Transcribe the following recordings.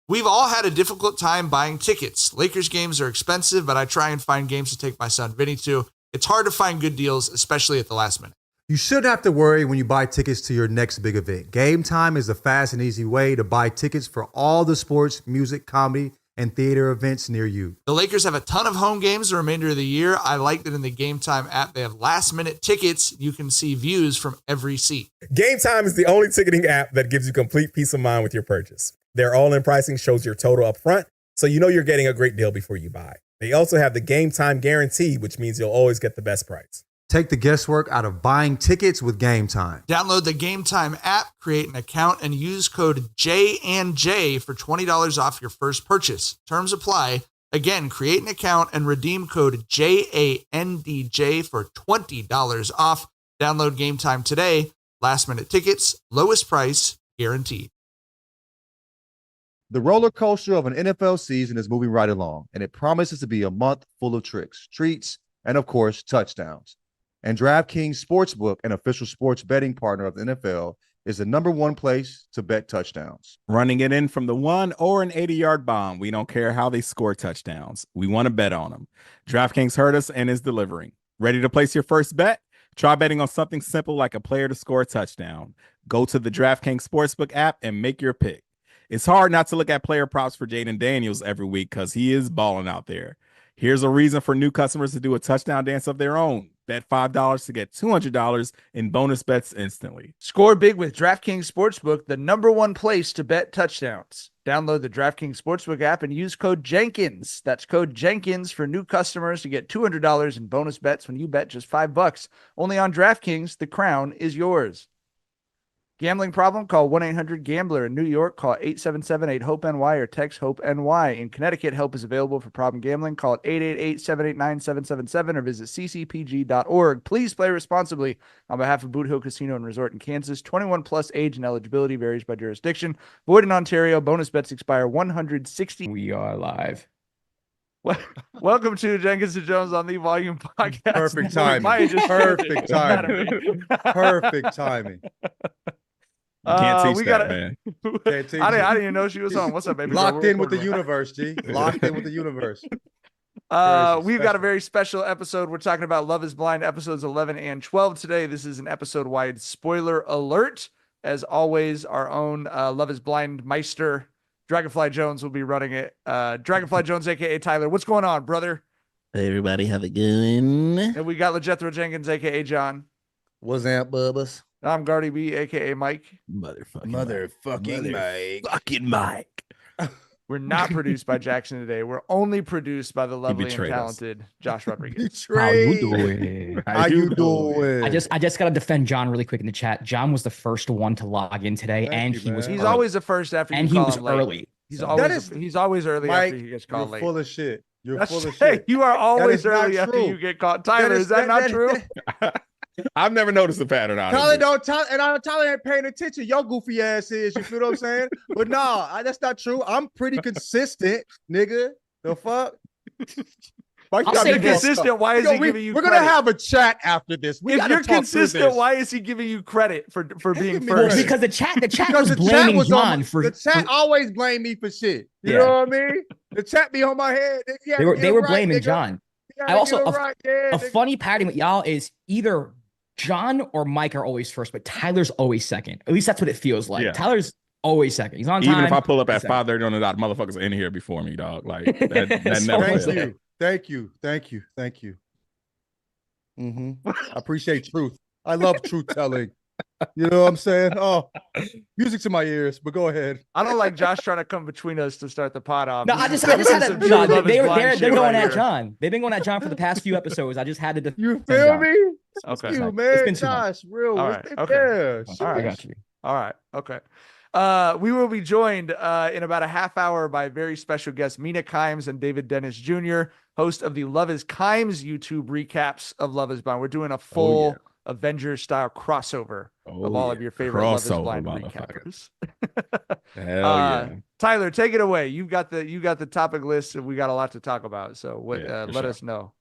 We've all had a difficult time buying tickets. Lakers games are expensive, but I try and find games to take my son Vinny to. It's hard to find good deals, especially at the last minute. You shouldn't have to worry when you buy tickets to your next big event. Gametime is a fast and easy way to buy tickets for all the sports, music, comedy, and theater events near you. The Lakers have a ton of home games the remainder of the year. I like that in the Gametime app, they have last-minute tickets. You can see views from every seat. Gametime is the only ticketing app that gives you complete peace of mind with your purchase. Their all-in pricing shows your total up front, so you know you're getting a great deal before you buy. They also have the Gametime guarantee, which means you'll always get the best price. Take the guesswork out of buying tickets with Gametime. Download the Gametime app, create an account, and use code J&J for $20 off your first purchase. Terms apply. Again, create an account and redeem code JANDJ for $20 off. Download Gametime today. Last-minute tickets, lowest price, guaranteed. The roller coaster of an NFL season is moving right along, and it promises to be a month full of tricks, treats, and of course, touchdowns. And DraftKings Sportsbook, an official sports betting partner of the NFL, is the #1 place to bet touchdowns. Running it in from the 1 or an 80-yard bomb. We don't care how they score touchdowns. We want to bet on them. DraftKings heard us and is delivering. Ready to place your first bet? Try betting on something simple like a player to score a touchdown. Go to the DraftKings Sportsbook app and make your pick. It's hard not to look at player props for Jaden Daniels every week because he is balling out there. Here's a reason for new customers to do a touchdown dance of their own. Bet $5 to get $200 in bonus bets instantly. Score big with DraftKings Sportsbook, the #1 place to bet touchdowns. Download the DraftKings Sportsbook app and use code Jenkins. That's code Jenkins for new customers to get $200 in bonus bets when you bet just $5. Only on DraftKings, the crown is yours. Gambling problem? Call 1-800-GAMBLER. In New York, call 877-8-HOPE-NY or text HOPE-NY. In Connecticut, help is available for problem gambling. Call 888-789-777 or visit ccpg.org. Please play responsibly. On behalf of Boot Hill Casino and Resort in Kansas, 21 plus age and eligibility varies by jurisdiction. Void in Ontario. Bonus bets expire 160. We are live. Welcome to Jenkins and Jones on the Volume Podcast. Perfect timing. Perfect timing. Perfect timing. Can't teach that, man. Can't teach I didn't even know she was on. What's up, baby? Locked in with the universe, G. Locked in with the universe. We've got a very special episode. We're talking about Love is Blind episodes 11 and 12 today. This is an episode-wide spoiler alert. As always, our own Love is Blind Meister, Dragonfly Jonez, will be running it. Dragonfly Jonez, a.k.a. Tyler. What's going on, brother? Hey, everybody. How it going? And we got LaJethro Jenkins, a.k.a. John. What's that, Bubbas? I'm Gardy B, a.k.a. Mike. Motherfucking Mike. Fucking Mike. We're not produced by Jackson today. We're only produced by the lovely and talented Josh Rodriguez. How you doing? How you doing? I just gotta defend John really quick in the chat. John was the first one to log in today, He's always the first after you call him late. Early. He's always early Mike, after he gets called late. You're full of shit. You're full of shit. Hey, you are always That is early not after true. you get caught. Tyler, is that not true? I've never noticed the pattern. Tyler Tyler ain't paying attention. Your goofy ass is. You feel what I'm saying? But no, that's not true. I'm pretty consistent, nigga. The fuck? Mike, I'll say consistent. Why is he giving you? We're credit? gonna have a chat after this. If you're consistent, why is he giving you credit for being first? Because the chat was blaming John for the chat. Always blame me for shit. You know what I mean? The chat be on my head. They were blaming John. I also a funny pattern with y'all is either John or Mike are always first, but Tyler's always second. At least that's what it feels like. Yeah. Tyler's always second. He's on time. Even if I pull up at 5:30 on the dot, motherfuckers are in here before me, dog. Like that never fails. Thank you. I appreciate truth. I love truth telling. You know what I'm saying? Oh, music to my ears, but go ahead. I don't like Josh trying to come between us to start the pod off. No, I just had to. John, they're going at John. They've been going at John for the past few episodes. I just had to. You feel me? Okay, you, man. It's been Josh, real. All right. Okay. Yeah, all right. I got you. All right. Okay. We will be joined in about a half hour by very special guests Mina Kimes and David Dennis Jr., host of the Love is Kimes YouTube recaps of Love is Blind. We're doing a full Avengers style crossover of all of your favorite Love is Blind recappers. Hell yeah. Tyler, take it away. You got the topic list, and we got a lot to talk about. So let us know.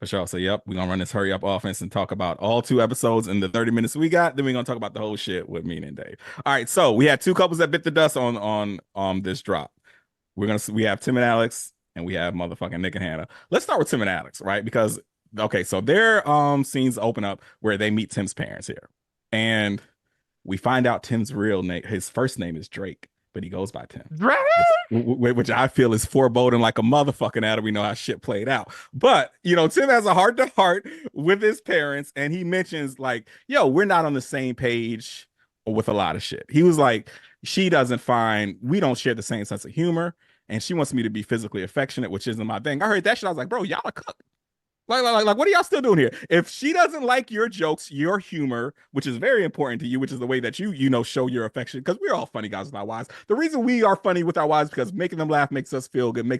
For sure. So, yep, we're going to run this hurry up offense and talk about all 2 episodes in the 30 minutes we got. Then we're going to talk about the whole shit with Mina and Dave. All right. So we had 2 couples that bit the dust on this drop. We have Tim and Alex, and we have motherfucking Nick and Hannah. Let's start with Tim and Alex, right? Because okay, so their scenes open up where they meet Tim's parents here, and we find out Tim's real name. His first name is Drake, but he goes by Tim, which I feel is foreboding like a motherfucking out. We know how shit played out, but Tim has a heart to heart with his parents, and he mentions like, "Yo, we're not on the same page with a lot of shit." He was like, we don't share the same sense of humor, and she wants me to be physically affectionate, which isn't my thing. I heard that shit. I was like, bro, y'all are cooked. Like, what are y'all still doing here? If she doesn't like your jokes, your humor, which is very important to you, which is the way that you show your affection, because we're all funny guys with our wives. The reason we are funny with our wives because making them laugh makes us feel good,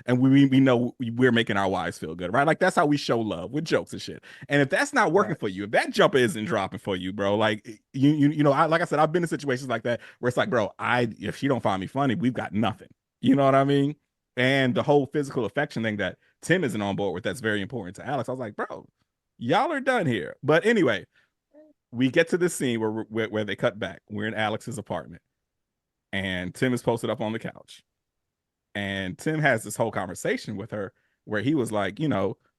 and we know we're making our wives feel good, right? Like that's how we show love with jokes and shit. And if that's not working for you, if that jumper isn't dropping for you, bro, like like I said, I've been in situations like that where it's like, bro, if she don't find me funny, we've got nothing. You know what I mean? And the whole physical affection thing that Tim isn't on board with, that's very important to Alex. I was like, bro, y'all are done here. But anyway, we get to this scene where they cut back. We're in Alex's apartment, and Tim is posted up on the couch. And Tim has this whole conversation with her where he was like,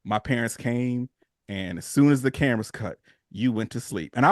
my parents came, and as soon as the cameras cut, you went to sleep. And I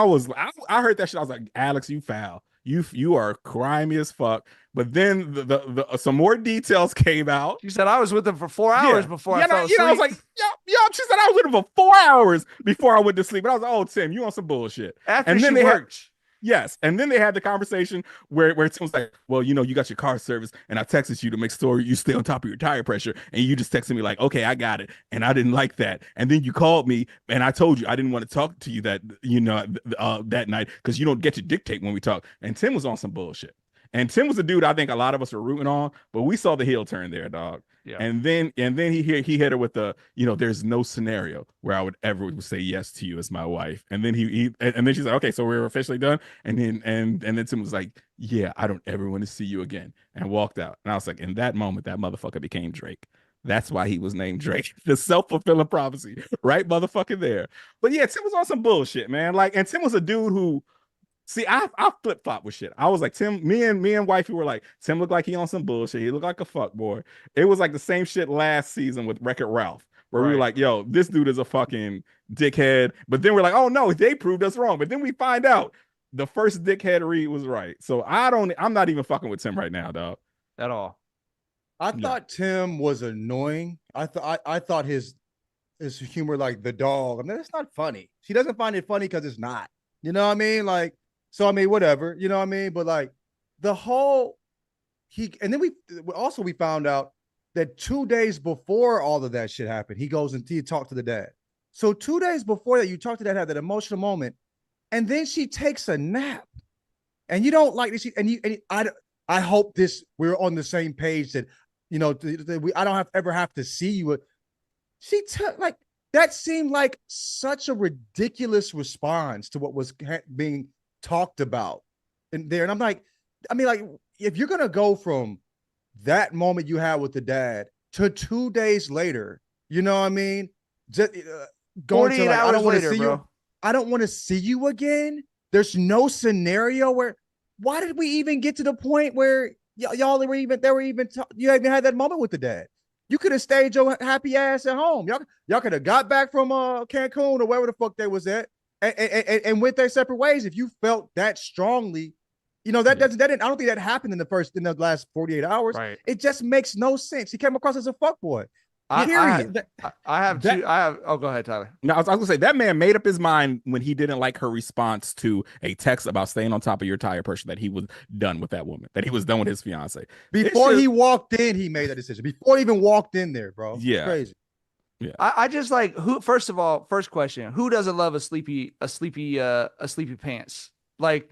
heard that shit. I was like, Alex, you foul. You are grimy as fuck. But then the some more details came out. She said I was with him for 4 hours before I fell asleep. I was like, yeah. She said I was with him for 4 hours before I went to sleep. And I was like, oh, Tim, you on some bullshit. After she worked. Yes. And then they had the conversation where Tim was like, well, you got your car service, and I texted you to make sure you stay on top of your tire pressure. And you just texted me like, okay, I got it. And I didn't like that. And then you called me, and I told you I didn't want to talk to you that night because you don't get to dictate when we talk. And Tim was on some bullshit. And Tim was a dude I think a lot of us were rooting on, but we saw the heel turn there, dog. Yeah. And then he hit her with the, there's no scenario where I would ever say yes to you as my wife. And then and then she's like, okay, so we're officially done. And then Tim was like, yeah, I don't ever want to see you again, and walked out. And I was like, in that moment, that motherfucker became Drake. That's why he was named Drake. The self-fulfilling prophecy, right, motherfucker there. But yeah, Tim was on some bullshit, man. Like, and Tim was a dude who. See, I flip-flop with shit. I was like, Tim, me and wifey were like, Tim looked like he on some bullshit. He looked like a fuck boy. It was like the same shit last season with Wreck-It Ralph, where we were like, yo, this dude is a fucking dickhead. But then we're like, oh no, they proved us wrong. But then we find out the first dickhead read was right. So I'm not even fucking with Tim right now, dog. At all. I thought Tim was annoying. I thought his humor, like the dog. I mean, it's not funny. She doesn't find it funny because it's not. You know what I mean? Like, so I mean, whatever. You know what I mean? But like the whole and then we found out that 2 days before all of that shit happened, he goes and he talked to the dad. So 2 days before that, you talk to that, have that emotional moment, and then she takes a nap, and you don't like this. I hope we're on the same page that I don't ever have to see you. She took like. That seemed like such a ridiculous response to what was being talked about in there. And I'm like, if you're going to go from that moment you had with the dad to 2 days later, you know what I mean? Just, going to like, I don't want to see you. I don't want to see you again. There's no scenario where, why did we even get to the point where you even had that moment with the dad? You could have stayed your happy ass at home. Y'all could have got back from Cancun or wherever the fuck they was at and went their separate ways. If you felt that strongly, I don't think that happened in the last 48 hours. Right. It just makes no sense. He came across as a fuckboy. Oh, go ahead, Tyler. No, I was gonna say that man made up his mind when he didn't like her response to a text about staying on top of your tire pressure, that he was done with that woman, that he was done with his fiance. Before he walked in, he made that decision. Before he even walked in there, bro. Yeah. It's crazy. Yeah. I just like first question, who doesn't love a sleepy pants? Like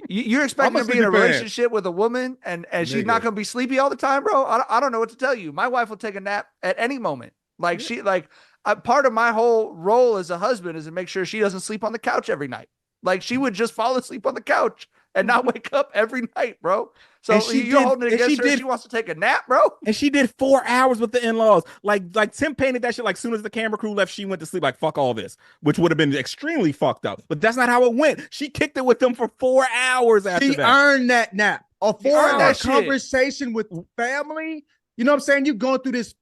you're expecting to be in a relationship with a woman and she's not going to be sleepy all the time, bro. I don't know what to tell you. My wife will take a nap at any moment. Like part of my whole role as a husband is to make sure she doesn't sleep on the couch every night. Like she would just fall asleep on the couch and not wake up every night, bro. So you're holding it against her. She wants to take a nap, bro. And she did 4 hours with the in-laws. Like Tim painted that shit like soon as the camera crew left, she went to sleep like fuck all this, which would have been extremely fucked up. But that's not how it went. She kicked it with them for 4 hours after that. She earned that nap. A You earned 4-hour that shit. conversation with family. You know what I'm saying? You've gone through this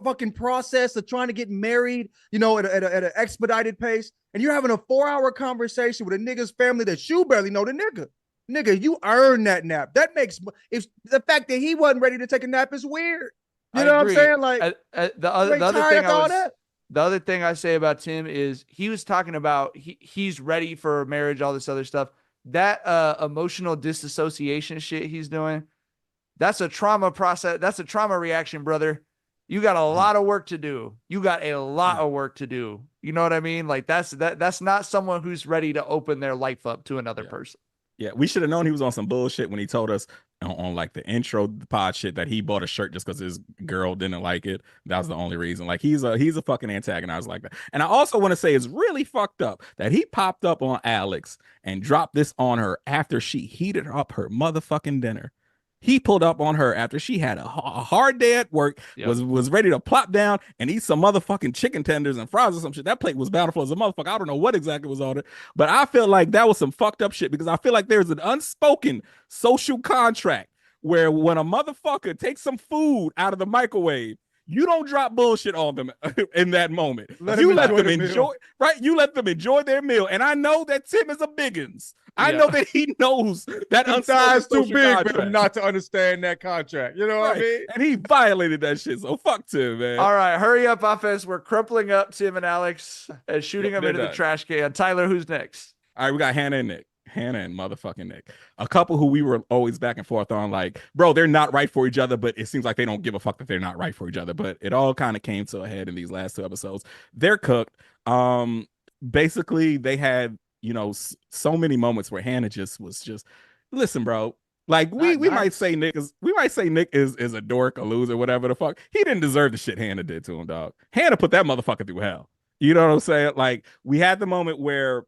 fucking process of trying to get married, at an expedited pace, and you're having a 4-hour conversation with a nigga's family that you barely know the nigga. Nigga, you earned that nap. That makes if the fact that he wasn't ready to take a nap is weird. You know what I'm saying? Like the other thing I say about Tim is he was talking about he's ready for marriage, all this other stuff. That emotional disassociation shit he's doing, that's a trauma process. That's a trauma reaction, brother. You got a lot of work to do. You got a lot of work to do. You know what I mean? Like that's not someone who's ready to open their life up to another person. Yeah, we should have known he was on some bullshit when he told us on like the intro pod shit that he bought a shirt just because his girl didn't like it. That was the only reason. Like he's a fucking antagonizer like that. And I also want to say it's really fucked up that he popped up on Alex and dropped this on her after she heated up her motherfucking dinner. He pulled up on her after she had a hard day at work, was ready to plop down and eat some motherfucking chicken tenders and fries or some shit. That plate was bountiful as a motherfucker. I don't know what exactly was on it, but I feel like that was some fucked up shit because I feel like there's an unspoken social contract where when a motherfucker takes some food out of the microwave, you don't drop bullshit on them in that moment. You let them enjoy, right? You let them enjoy their meal. And I know that Tim is a biggins. I know that he knows that size too big contract. for him not to understand that contract. You know what I mean? And he violated that shit. So fuck Tim, man. All right, hurry up, offense. We're crumpling up Tim and Alex and shooting them into the trash can. Tyler, who's next? All right, we got Hannah and Nick. Hannah and motherfucking Nick. A couple who we were always back and forth on, like, bro, they're not right for each other, but it seems like they don't give a fuck that they're not right for each other. But it all kind of came to a head in these last 2 episodes. They're cooked. Basically, they had, so many moments where Hannah was listen, bro. Like we might say Nick is a dork, a loser, whatever the fuck. He didn't deserve the shit Hannah did to him, dog. Hannah put that motherfucker through hell. You know what I'm saying? Like we had the moment where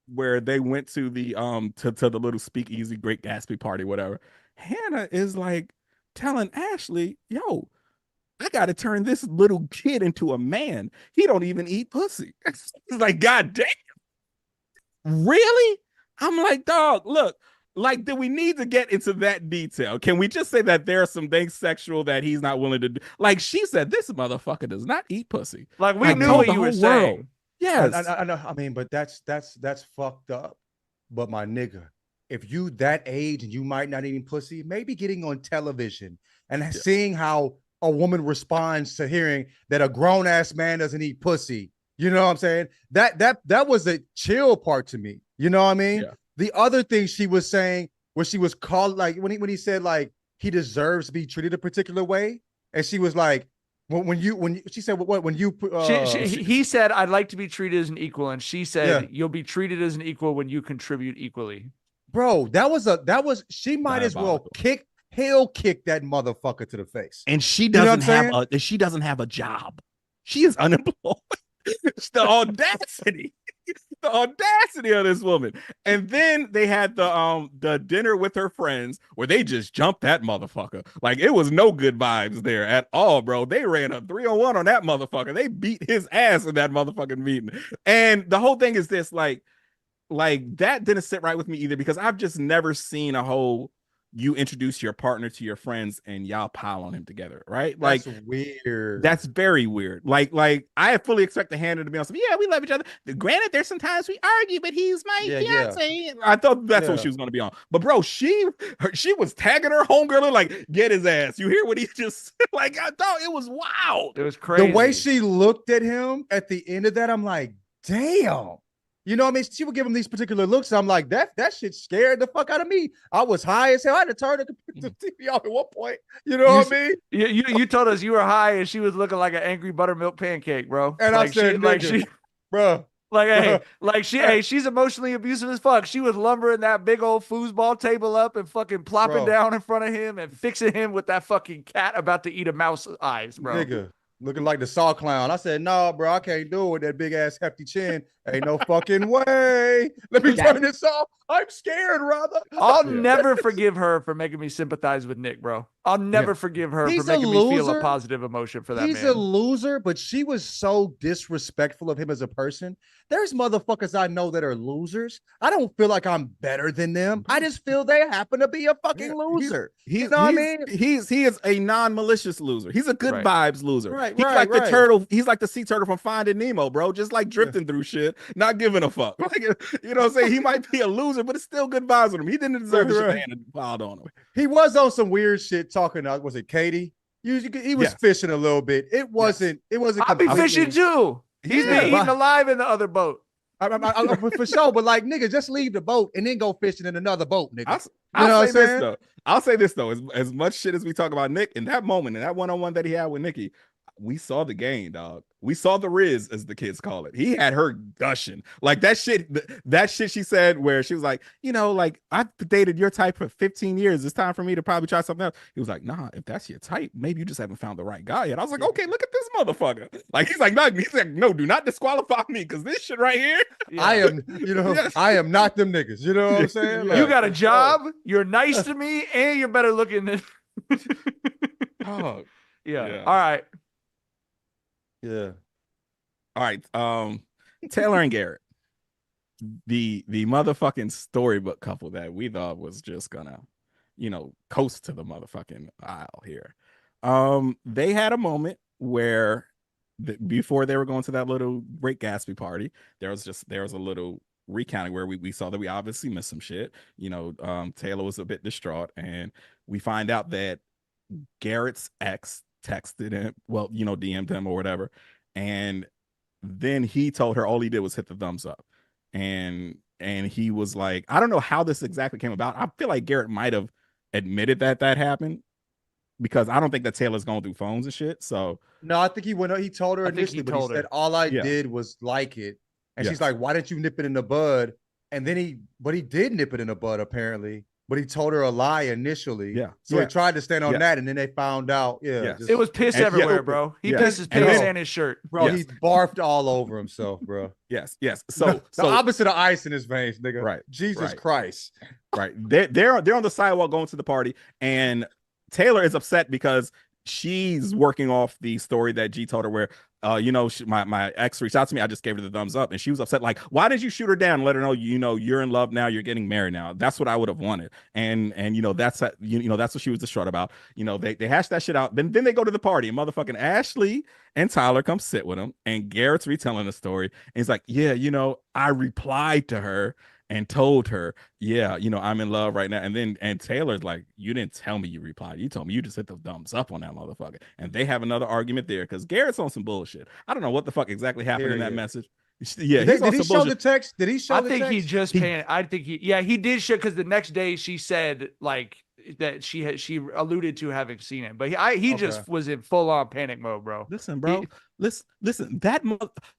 they went to the to the little speakeasy Great Gatsby party, whatever. Hannah is like telling Ashley, yo, I gotta turn this little kid into a man. He don't even eat pussy. It's like, god damn. Really? I'm like, dog, look, like, do we need to get into that detail? Can we just say that there are some things sexual that he's not willing to do? Like she said, this motherfucker does not eat pussy. Like we knew what you were saying. Yes, I know. I mean, but that's fucked up. But my nigga, if you that age and you might not eating pussy, maybe getting on television and seeing how a woman responds to hearing that a grown ass man doesn't eat pussy. You know what I'm saying? That was a chill part to me. You know what I mean? Yeah. The other thing she was saying where she was called, like when he said like he deserves to be treated a particular way, and she was like, she said when you he said I'd like to be treated as an equal, and she said you'll be treated as an equal when you contribute equally. Bro, she might as well kick that motherfucker to the face. And she doesn't have a job. She is unemployed. It's the audacity. The audacity of this woman. And then they had the dinner with her friends where they just jumped that motherfucker. Like it was no good vibes there at all, bro. They ran a 3-on-1 on that motherfucker. They beat his ass in that motherfucking meeting. And the whole thing is this, like that didn't sit right with me either, because I've just never seen a whole you introduce your partner to your friends and y'all pile on him together, right? Like that's weird. That's very weird. Like I fully expect the Hannah to be on some, yeah, we love each other. Granted, there's sometimes we argue, but he's my fiance. Yeah. I thought that's what she was going to be on. But bro, she was tagging her homegirl like, get his ass. You hear what he just like? I thought it was wild. It was crazy. The way she looked at him at the end of that, I'm like, damn. You know what I mean? She would give him these particular looks. I'm like, that shit scared the fuck out of me. I was high as hell. I had to turn the TV off at one point. You know what I mean? You told us you were high and she was looking like an angry buttermilk pancake, bro. And like I said, bro. She's emotionally abusive as fuck. She was lumbering that big old foosball table up and fucking plopping down in front of him and fixing him with that fucking cat about to eat a mouse eyes, bro. Nigga. Looking like the Saw clown. I said, no, bro, I can't do it with that big ass hefty chin. Ain't no fucking way. Let me turn this off. I'm scared, brother. I'll never forgive her for making me sympathize with Nick, bro. I'll never forgive her He's for a making me feel a loser. positive emotion for that He's man. a loser, but she was so disrespectful of him as a person. There's motherfuckers I know that are losers. I don't feel like I'm better than them. I just feel they happen to be a fucking loser. You know what I mean? He is a non-malicious loser. He's a good Right. vibes loser. Right, He's right, like the right. turtle. He's like the sea turtle from Finding Nemo, bro. Just like drifting through shit, not giving a fuck. Like, you know what I'm saying? He might be a loser, but it's still good vibes with him. He didn't deserve the shit Right. the hand piled on him. He was on some weird shit talking. Was it Katie? He was Yes. fishing a little bit. It wasn't. It wasn't. I'll be completely- fishing too. He's Yeah, been eaten alive in the other boat. I, for sure, but like, nigga, just leave the boat and then go fishing in another boat, nigga. I'll know what say I'm this saying? though. I'll say this though. As much shit as we talk about Nick in that moment, in that one-on-one that he had with Nikki, we saw the game, dog. We saw the Riz, as the kids call it. He had her gushing. Like that shit she said where she was like, you know, like, I've dated your type for 15 years. It's time for me to probably try something else. He was like, nah, if that's your type, maybe you just haven't found the right guy yet. I was like, okay, look at this motherfucker. Like, he's like, no, do not disqualify me, because this shit right here. Yeah. I am, I am not them niggas. You know what I'm saying? You got a job. You're nice to me, and you're better looking than. Oh, yeah. All right. Yeah. all right. Taylor and Garrett, the motherfucking storybook couple that we thought was just gonna, coast to the motherfucking aisle here. They had a moment where before they were going to that little Great Gatsby party, there was a little recounting where we saw that we obviously missed some shit. Taylor was a bit distraught, and we find out that Garrett's ex texted him, DM'd him or whatever, and then he told her all he did was hit the thumbs up, and he was like, I don't know how this exactly came about. I feel like Garrett might have admitted that happened, because I don't think that Taylor's going through phones and shit. So No, I think he went. He told her I think initially, he but he told her. said all I Yeah. did was like it, and Yes. she's like, "Why didn't you nip it in the bud?" And then he did nip it in the bud apparently, but he told her a lie initially. Yeah. So Yeah. he tried to stand on Yeah. that, and then they found out. Yeah, Yes. just- It was piss And- everywhere, yeah. bro. He Yeah. pissed his And pants then- and his shirt. bro, Yes. he barfed all over himself, bro. yes. The So opposite of ice in his veins, nigga. Right, Jesus right. Christ. right, they're on the sidewalk going to the party, and Taylor is upset because she's working off the story that G told her where my ex reached out to me, I just gave her the thumbs up, and she was upset, like, why did you shoot her down and let her know you're in love now, you're getting married now? That's what I would have wanted. And that's that's what she was distraught about. They hashed that shit out. Then they go to the party, and motherfucking Ashley and Tyler come sit with him, and Garrett's retelling the story, and he's like, yeah, I replied to her and told her, yeah, I'm in love right now. And Taylor's like, you didn't tell me you replied. You told me you just hit the thumbs up on that motherfucker. And they have another argument there because Garrett's on some bullshit. I don't know what the fuck exactly happened in that Period. message. Yeah, Did he's he on some show bullshit. the text? Did he show I the think text? he just I think he did shit because the next day she said like that she alluded to having seen it, but he just was in full on panic mode, bro. Listen, bro. Listen.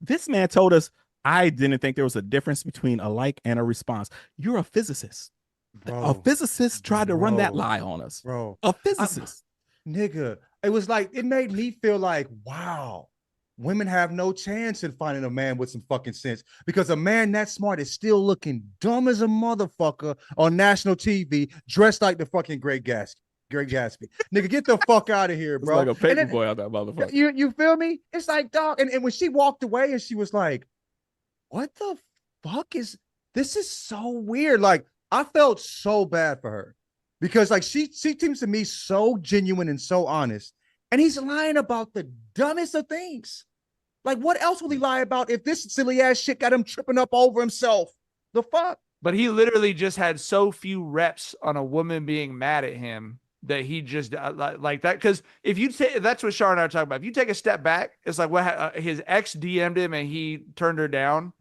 This man told us, I didn't think there was a difference between a like and a response. You're a physicist. A physicist tried to run that Bro. lie on us. Bro. A physicist. Nigga, it was like, it made me feel like, wow, women have no chance in finding a man with some fucking sense, because a man that smart is still looking dumb as a motherfucker on national TV, dressed like the fucking Great Gatsby. Nigga, get the fuck out of here, It's bro. like a And paper then- boy out that motherfucker. You feel me? It's like, dog. And when she walked away and she was like, what the fuck is this? Is so weird. Like, I felt so bad for her because like she seems to me so genuine and so honest, and he's lying about the dumbest of things. Like, what else will he lie about if this silly ass shit got him tripping up over himself? The fuck? But he literally just had so few reps on a woman being mad at him that he just like that. Because if you take, that's what Char and I are talking about. If you take a step back, it's like what his ex DM'd him and he turned her down.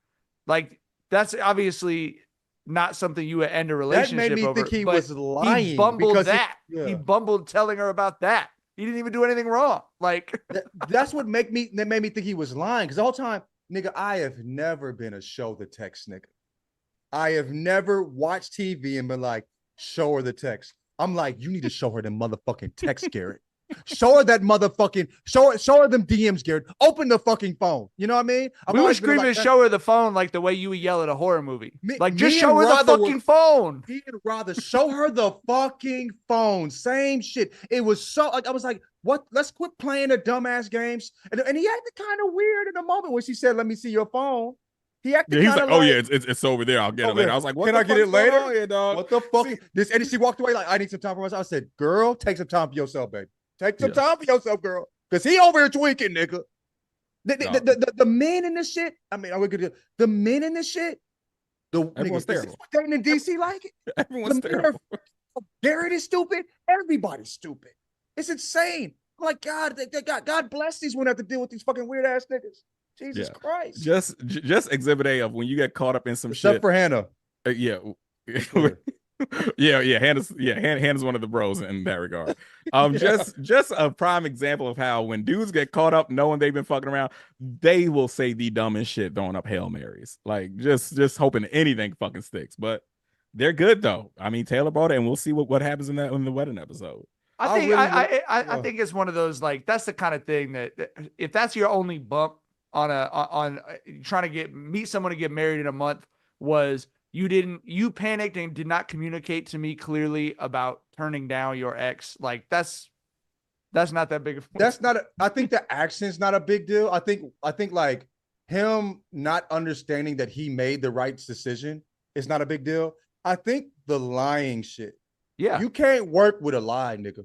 Like, that's obviously not something you would end a That relationship made me over. think he but was lying. He bumbled because that. He bumbled telling her about that. He didn't even do anything wrong. Like, that's what made me think he was lying. Because the whole time, nigga, I have never been a show the text nigga. I have never watched TV and been like, show her the text. I'm like, you need to show her the motherfucking text, Garrett. Show her that motherfucking, show her them DMs, Garrett. Open the fucking phone. You know what I mean? We were screaming to show her the phone like the way you would yell at a horror movie. Like, just me show her and the Rother fucking phone. He'd rather show her the fucking phone. Same shit. It was so, like, I was like, what? Let's quit playing the dumbass games. And he acted kind of weird in the moment when she said, let me see your phone. He acted he's kind like, of oh yeah, it's over there. I'll get it later. I was like, what? Can the I get it fuck's going later? on here, dog? What the fuck? This, and she walked away like, I need some time for myself. I said, girl, take some time for yourself, baby. Take some time for yourself, girl. Because he over here tweaking, nigga. The men in this shit, I mean, the men in this shit, Everyone's niggas, terrible. is this what in DC like it? Everyone's terrible. Garrett is stupid. Everybody's stupid. It's insane. I'm like, God bless these women have to deal with these fucking weird ass niggas. Jesus Christ. Just exhibit A of when you get caught up in some Except shit. for Hannah. Yeah. Hannah's one of the bros in that regard. Just a prime example of how when dudes get caught up knowing they've been fucking around, they will say the dumbest shit throwing up Hail Marys. Like just hoping anything fucking sticks. But they're good though. I mean, Taylor brought it, and we'll see what happens in the wedding episode. I think it's one of those, like, that's the kind of thing that if that's your only bump on trying to meet someone to get married in a month was you panicked and did not communicate to me clearly about turning down your ex. Like that's not that big of I think the action's not a big deal. I think like him not understanding that he made the right decision is not a big deal. I think the lying shit. Yeah. You can't work with a lie, nigga.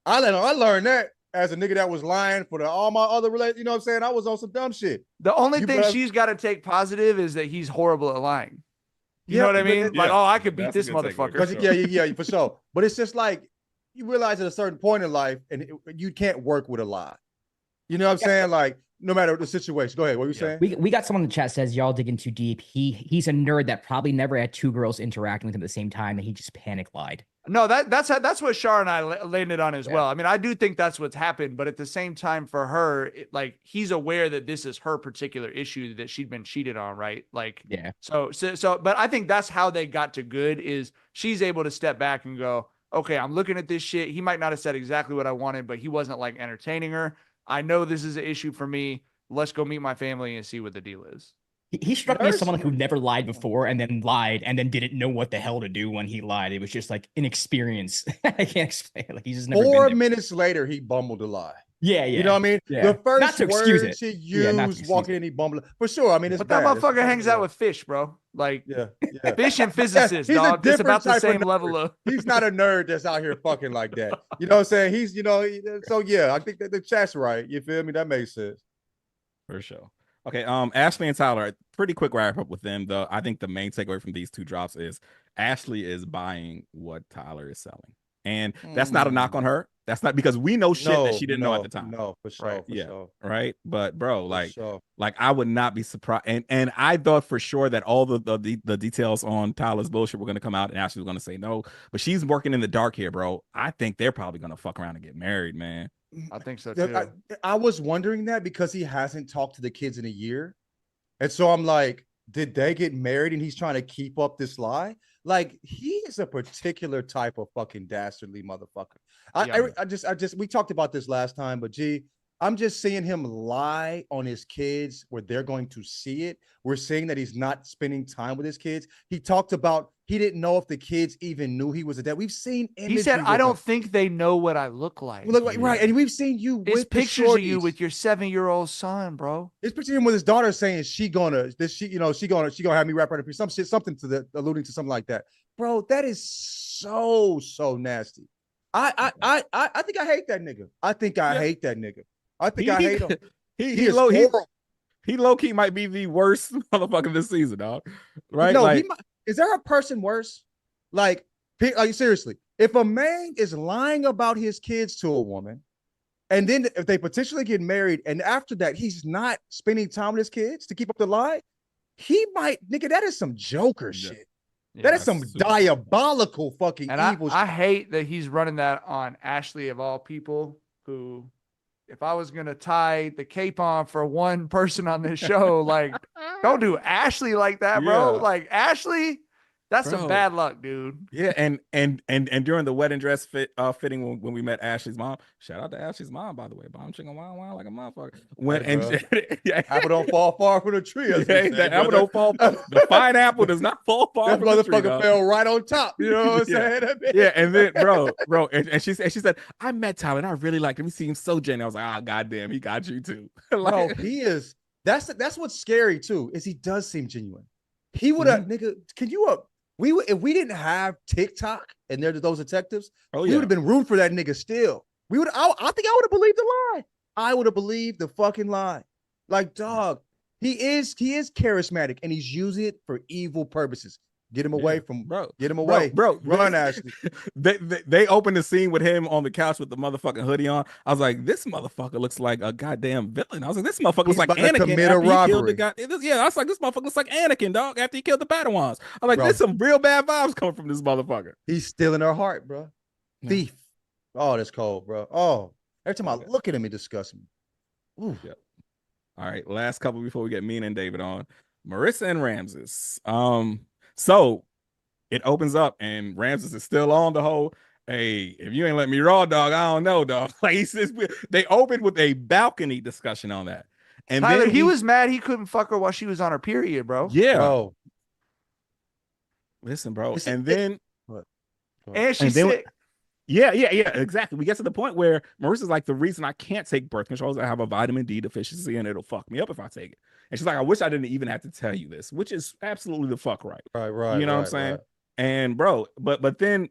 I learned that as a nigga that was lying for all my other relations. You know what I'm saying? I was on some dumb shit. The only thing she's got to take positive is that he's horrible at lying. You know what I mean? Like, I could beat this motherfucker. Yeah, for sure. But it's just like, you realize at a certain point in life, and you can't work with a lie. You know what I'm saying? Like, no matter the situation. Go ahead. What were you saying? We got someone in the chat says, y'all digging too deep. He's a nerd that probably never had two girls interacting with him at the same time, and he just panic lied. No, that's what Shar and I landed on as well. I mean, I do think that's what's happened, but at the same time, for her, like, he's aware that this is her particular issue that she'd been cheated on, right? Like, yeah. So, but I think that's how they got to good is she's able to step back and go, okay, I'm looking at this shit. He might not have said exactly what I wanted, but he wasn't like entertaining her. I know this is an issue for me. Let's go meet my family and see what the deal is. He struck me as someone who never lied before and then lied and then didn't know what the hell to do when he lied. It was just like inexperience. I can't explain. Like, he's just never 4 minutes later, he bumbled a lie. Yeah. You know what I mean? Yeah. The first not to excuse words it. he used walking in, he bumbled. For sure. I mean, it's but bad. that motherfucker hangs out with fish, bro. Like, fish and physicists, he's dog. It's about the same of level of. He's not a nerd that's out here fucking like that. You know what I'm saying? He's, so yeah, I think that the chat's right. You feel me? That makes sense. For sure. Okay, Ashley and Tyler, pretty quick wrap up with them. Though I think the main takeaway from these two drops is Ashley is buying what Tyler is selling, and that's not a knock on her. That's not because we know shit that she didn't know at the time. No, for sure. Right? For sure. Right. But bro, like I would not be surprised. And I thought for sure that all the details on Tyler's bullshit were going to come out, and Ashley was going to say no. But she's working in the dark here, bro. I think they're probably going to fuck around and get married, man. I think so too. I was wondering that because he hasn't talked to the kids in a year. And so I'm like, did they get married and he's trying to keep up this lie? Like, he is a particular type of fucking dastardly motherfucker. We talked about this last time, but I'm just seeing him lie on his kids where they're going to see it. We're seeing that he's not spending time with his kids. He talked about he didn't know if the kids even knew he was a dad. We've seen imagery. He said, I don't think they know what I look like. Right. And we've seen you it's with pictures of you with your 7-year-old son, bro. It's picture him with his daughter saying she gonna have me wrap her up something alluding to something like that. Bro, that is so nasty. I think I hate that nigga. I think I hate that nigga. I think I hate him. He low key might be the worst motherfucker this season, dog. Right? No, is there a person worse? Like seriously, if a man is lying about his kids to a woman, and then if they potentially get married, and after that he's not spending time with his kids to keep up the lie, he might, nigga, that is some Joker shit. Yeah, that is some diabolical fucking evil shit. I hate that he's running that on Ashley of all people, who, if I was going to tie the cape on for one person on this show, like, don't do Ashley like that, bro. Yeah. Like, Ashley, That's some Bro. bad luck, dude. Yeah, and during the wedding dress fitting when we met Ashley's mom, shout out to Ashley's mom, by the way, bomb chicken wow like a motherfucker. When Hey, bro. yeah, Apple don't fall far from the tree. As yeah, they say, the apple brother. don't fall. The fine apple does not fall far That from the tree, motherfucker dog. fell right on top. You know what I'm Yeah. saying? Yeah, and then bro, and she said, I met Tyler and I really liked him. He seemed so genuine. I was like, goddamn, he got you too. Bro, he is. That's what's scary too. Is he does seem genuine. He would have, nigga. Can you if we didn't have TikTok and there those detectives, we would have been rooting for that nigga still. We would. I think I would have believed the lie. I would have believed the fucking lie. Like, dog, he is charismatic and he's using it for evil purposes. Get him away from, bro. Get him away, bro. Run, Ashley. They opened the scene with him on the couch with the motherfucking hoodie on. I was like, this motherfucker looks like a goddamn villain. I was like, this motherfucker looks like Anakin commit a after he killed the robbery. guy. Yeah, I was like, this motherfucker looks like Anakin, dog, after he killed the Padawans. I'm like, Bro. there's some real bad vibes coming from this motherfucker. He's stealing her heart, bro. Yeah. Thief. Oh, that's cold, bro. Oh, every time I look at him, it disgusts me. Ooh. Yep. All right, last couple before we get Mina and David on. Marissa and Ramses. So it opens up and Ramses is still on the whole, hey, if you ain't let me raw, dog, I don't know, dog. Like he says, they opened with a balcony discussion on that. And Tyler, then he was mad he couldn't fuck her while she was on her period, bro. yeah. Bro. Listen, bro. Listen, And then And she's then- sick. yeah, exactly. We get to the point where Marissa's like, the reason I can't take birth control is I have a vitamin D deficiency and it'll fuck me up if I take it. And she's like, I wish I didn't even have to tell you this, which is absolutely the fuck right. Right. You know what I'm saying? And bro, but then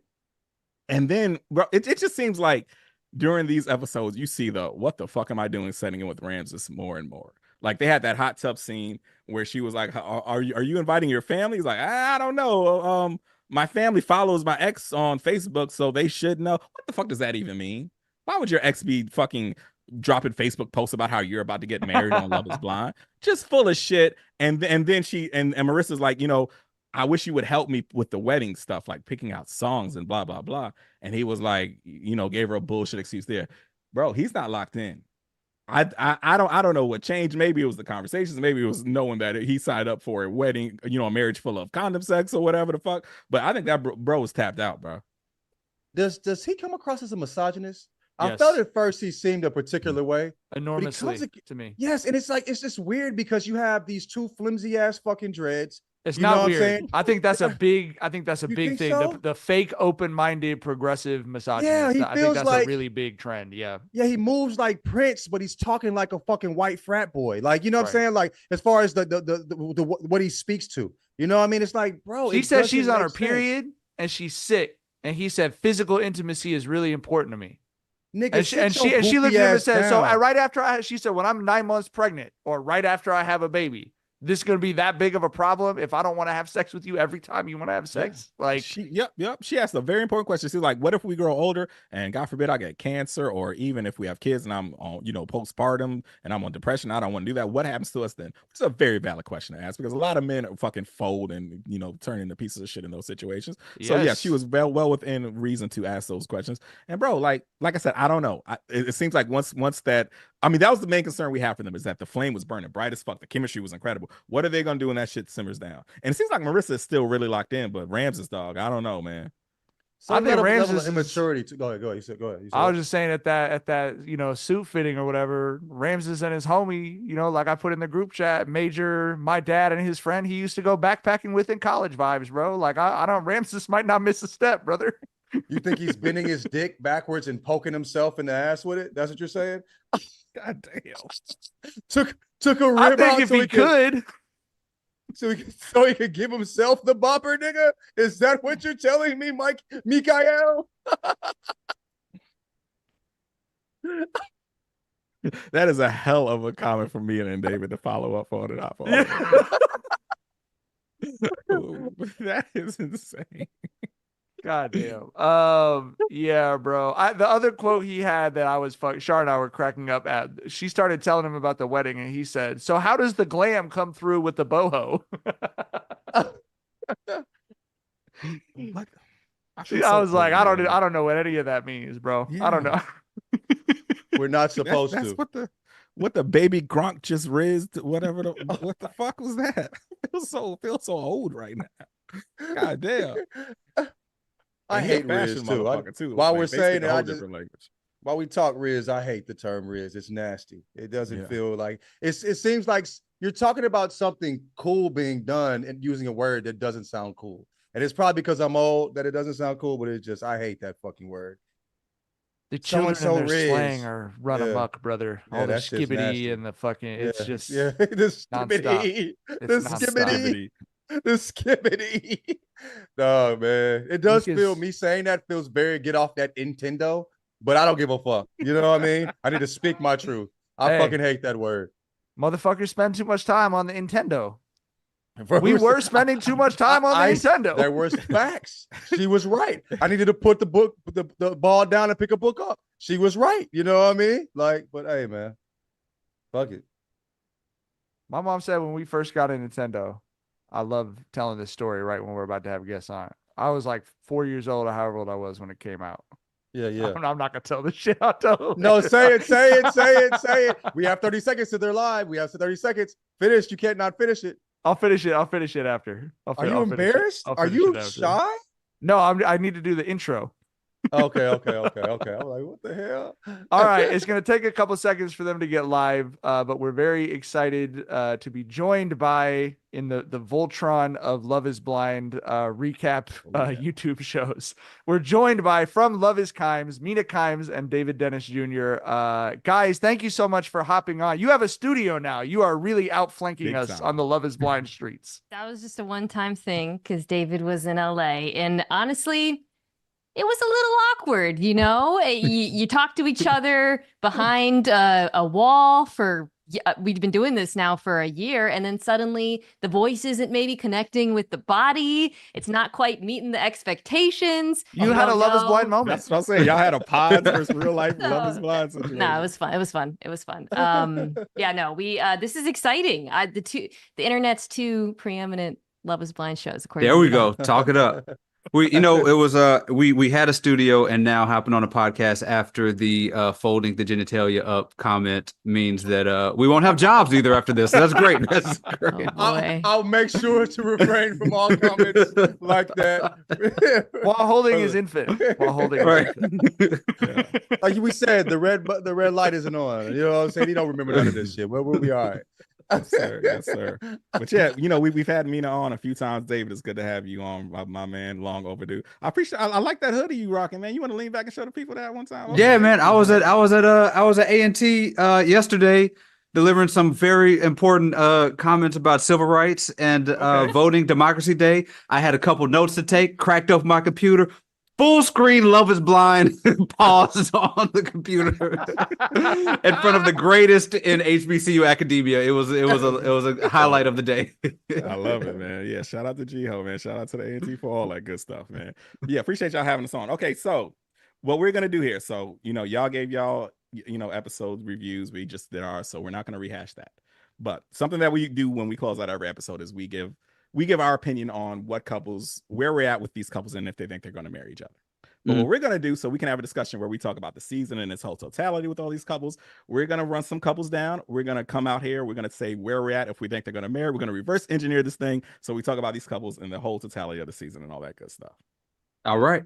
bro, it just seems like during these episodes, you see what the fuck am I doing setting in with Ramses more and more. Like they had that hot tub scene where she was like, are you inviting your family? He's like, I don't know. My family follows my ex on Facebook, so they should know. What the fuck does that even mean? Why would your ex be fucking dropping Facebook posts about how you're about to get married on Love Is Blind? Just full of shit. And then she and Marissa's like, I wish you would help me with the wedding stuff, like picking out songs and blah, blah, blah. And he was like, gave her a bullshit excuse there. Bro, he's not locked in. I don't know what changed. Maybe it was the conversations. Maybe it was knowing that he signed up for a wedding, a marriage full of condom sex or whatever the fuck. But I think that bro was tapped out, bro. Does he come across as a misogynist? I Yes. felt at first he seemed a particular way. Enormously comes to me. Yes, and it's just weird because you have these two flimsy ass fucking dreads. It's You know not what I'm weird. saying? I think that's a big You thing. think so? The fake open-minded progressive misogynist. Yeah, he I think feels that's like- a really big trend. Yeah. Yeah, he moves like Prince, but he's talking like a fucking white frat boy. Like, you know what I'm Right. saying? Like, as far as the what he speaks to, you know what I mean? It's like, bro, She it said she's doesn't on her make sense. period and she's sick. And he said physical intimacy is really important to me. Nigga, And she looked at him and said, right after she said, when I'm 9 months pregnant or right after I have a baby, this is going to be that big of a problem if I don't want to have sex with you every time you want to have sex? Like, Yep. She asked a very important question. She's like, what if we grow older and God forbid I get cancer, or even if we have kids and I'm on, postpartum and I'm on depression, I don't want to do that. What happens to us then? It's a very valid question to ask because a lot of men are fucking fold and, turn into pieces of shit in those situations. So yeah, Yes. she was well within reason to ask those questions. And bro, like I said, I don't know. It seems like once that, that was the main concern we have for them, is that the flame was burning bright as fuck. The chemistry was incredible. What are they going to do when that shit simmers down? And it seems like Marissa is still really locked in, but Ramses, dog, I don't know, man. I think level Ramses of is- immaturity. Go ahead. You said, go ahead. I was just saying at that suit fitting or whatever, Ramses and his homie, like I put in the group chat, Major, my dad and his friend he used to go backpacking with in college vibes, bro. Like I don't, Ramses might not miss a step, brother. You think he's bending his dick backwards and poking himself in the ass with it? That's what you're saying? God damn. Took a I rib think out if he could. so he could give himself the bopper, nigga. Is that what you're telling me, Mikael? That is a hell of a comment from Mina and David to follow up on it. That is insane. God damn. Yeah, bro. The other quote he had that I was Shar and I were cracking up at. She started telling him about the wedding, and he said, "So how does the glam come through with the boho?" What? I was like, I don't know what any of that means, bro. I don't know. We're not supposed that's to. what the baby Gronk just rizzed. Whatever. What the fuck was that? Feels so old right now. God damn. I And he a hate fashion Riz too. motherfucker, too. While Like, we're they saying speak a it, whole different language. while we talk Riz, I hate the term Riz. It's nasty. It doesn't Yeah. feel like it seems like you're talking about something cool being done and using a word that doesn't sound cool. And it's probably because I'm old that it doesn't sound cool, but it's just I hate that fucking word. The children So-and-so and their slang Riz. are run Yeah. amok, brother. Yeah, All the that shit's nasty. skibbity and the fucking, it's just the skibbity, It's the nonstop. skibbity, the skibbity. No, man, it does feel. Me saying that feels very get off that Nintendo, but I don't give a fuck. You know what I mean? I need to speak my truth. I fucking hate that word. Motherfuckers spend too much time on the Nintendo. We were spending too much time on the Nintendo. There was facts. She was right. I needed to put the ball down and pick a book up. She was right. You know what I mean? Like, but hey, man, fuck it. My mom said when we first got a Nintendo, I love telling this story right when we're about to have guests on. I was like 4 years old or however old I was when it came out. Yeah. I'm not gonna tell this shit. I'll tell No, say it. We have 30 seconds to their live. We have 30 seconds. Finish. You can't not finish it. I'll finish it after. Are you embarrassed? Are you shy? No, I need to do the intro. Okay. I'm like, what the hell? All right, it's going to take a couple seconds for them to get live, but we're very excited to be joined by in the Voltron of Love is Blind recap YouTube shows. We're joined by from Love is Kimes, Mina Kimes and David Dennis Jr. Guys, thank you so much for hopping on. You have a studio now. You are really outflanking us on the Love is Blind streets. That was just a one-time thing because David was in LA, and honestly, it was a little awkward, you know? You talk to each other behind a wall for, we've been doing this now for a year, and then suddenly the voice isn't maybe connecting with the body. It's not quite meeting the expectations. You had a Love is Blind moment. That's what I'm saying. Y'all had a pod versus real life Love is Blind situation. No, it was fun. It was fun. Yeah, no, this is exciting. The internet's two preeminent Love is Blind shows. There we go. Talk it up. It was we had a studio, and now hopping on a podcast after the folding the genitalia up comment means that we won't have jobs either after this. So that's great. That's great. Oh, I'll make sure to refrain from all comments like that while holding his infant. Right. Like we said, the red light isn't on. You know what I'm saying? He don't remember none of this shit. We'll be all right. Yes, sir. But yeah, we've had Mina on a few times. David, it's good to have you on, my man. Long overdue. I appreciate. I like that hoodie you rocking, man. You want to lean back and show the people that one time? Okay. Yeah, man. I was at A&T yesterday, delivering some very important comments about civil rights and voting Democracy Day. I had a couple notes to take. Cracked open my computer. Full screen Love is Blind paused on the computer in front of the greatest in HBCU academia. It was a highlight of the day. I love it, man. Yeah, shout out to G-Ho, man. Shout out to the A&T for all that good stuff, man. Yeah, appreciate y'all having us on. Okay, so what we're gonna do here. So y'all gave y'all episode reviews. We just did ours, so we're not gonna rehash that. But something that we do when we close out every episode is we give our opinion on where we're at with these couples and if they think they're going to marry each other. But what we're going to do, so we can have a discussion where we talk about the season and its whole totality with all these couples, we're going to run some couples down. We're going to come out here. We're going to say where we're at if we think they're going to marry. We're going to reverse engineer this thing. So we talk about these couples and the whole totality of the season and all that good stuff. All right.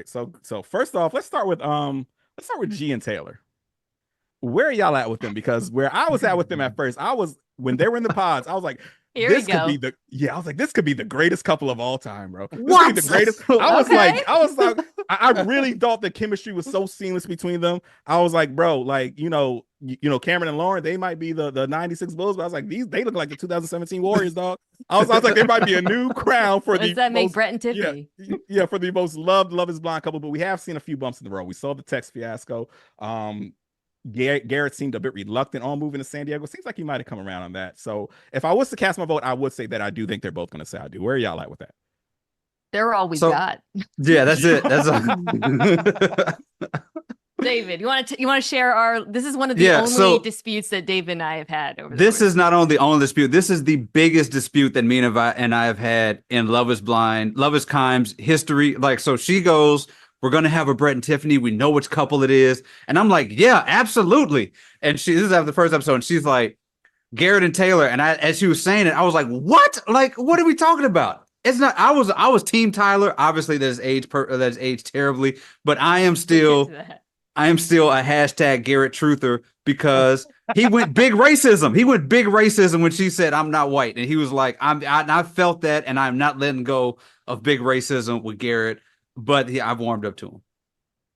So first off, let's start with G and Taylor. Where are y'all at with them? Because where I was at with them at first, when they were in the pods, I was like, this could be the greatest couple of all time, bro. What? The greatest. I was like, I really thought the chemistry was so seamless between them. I was like, bro, like, Cameron and Lauren, they might be the 96 Bulls, but I was like, they look like the 2017 Warriors, dog. I was like, there might be a new crown for Does that make Brett and Tiffany? Yeah, for the most loved Love is Blind couple, but we have seen a few bumps in the road. We saw the text fiasco. Garrett seemed a bit reluctant on moving to San Diego. Seems like he might have come around on that. So if I was to cast my vote, I would say that I do think they're both going to say I do. Where are y'all at with that? They're all we got. Yeah, that's it. David, you want to share this is one of the only disputes that David and I have had over this is not only the only dispute, this is the biggest dispute that Mina and I have had in Love is Blind, Love is Kimes history. Like, so she goes, we're going to have a Brett and Tiffany. We know which couple it is. And I'm like, yeah, absolutely. And this is after the first episode. And she's like, Garrett and Taylor. And as she was saying it, I was like, what? Like, what are we talking about? It's not. I was Team Tyler. Obviously, that's aged terribly, but I am still a hashtag Garrett truther because he went big racism. He went big racism when she said I'm not white, and he was like, I felt that, and I'm not letting go of big racism with Garrett. But I've warmed up to him.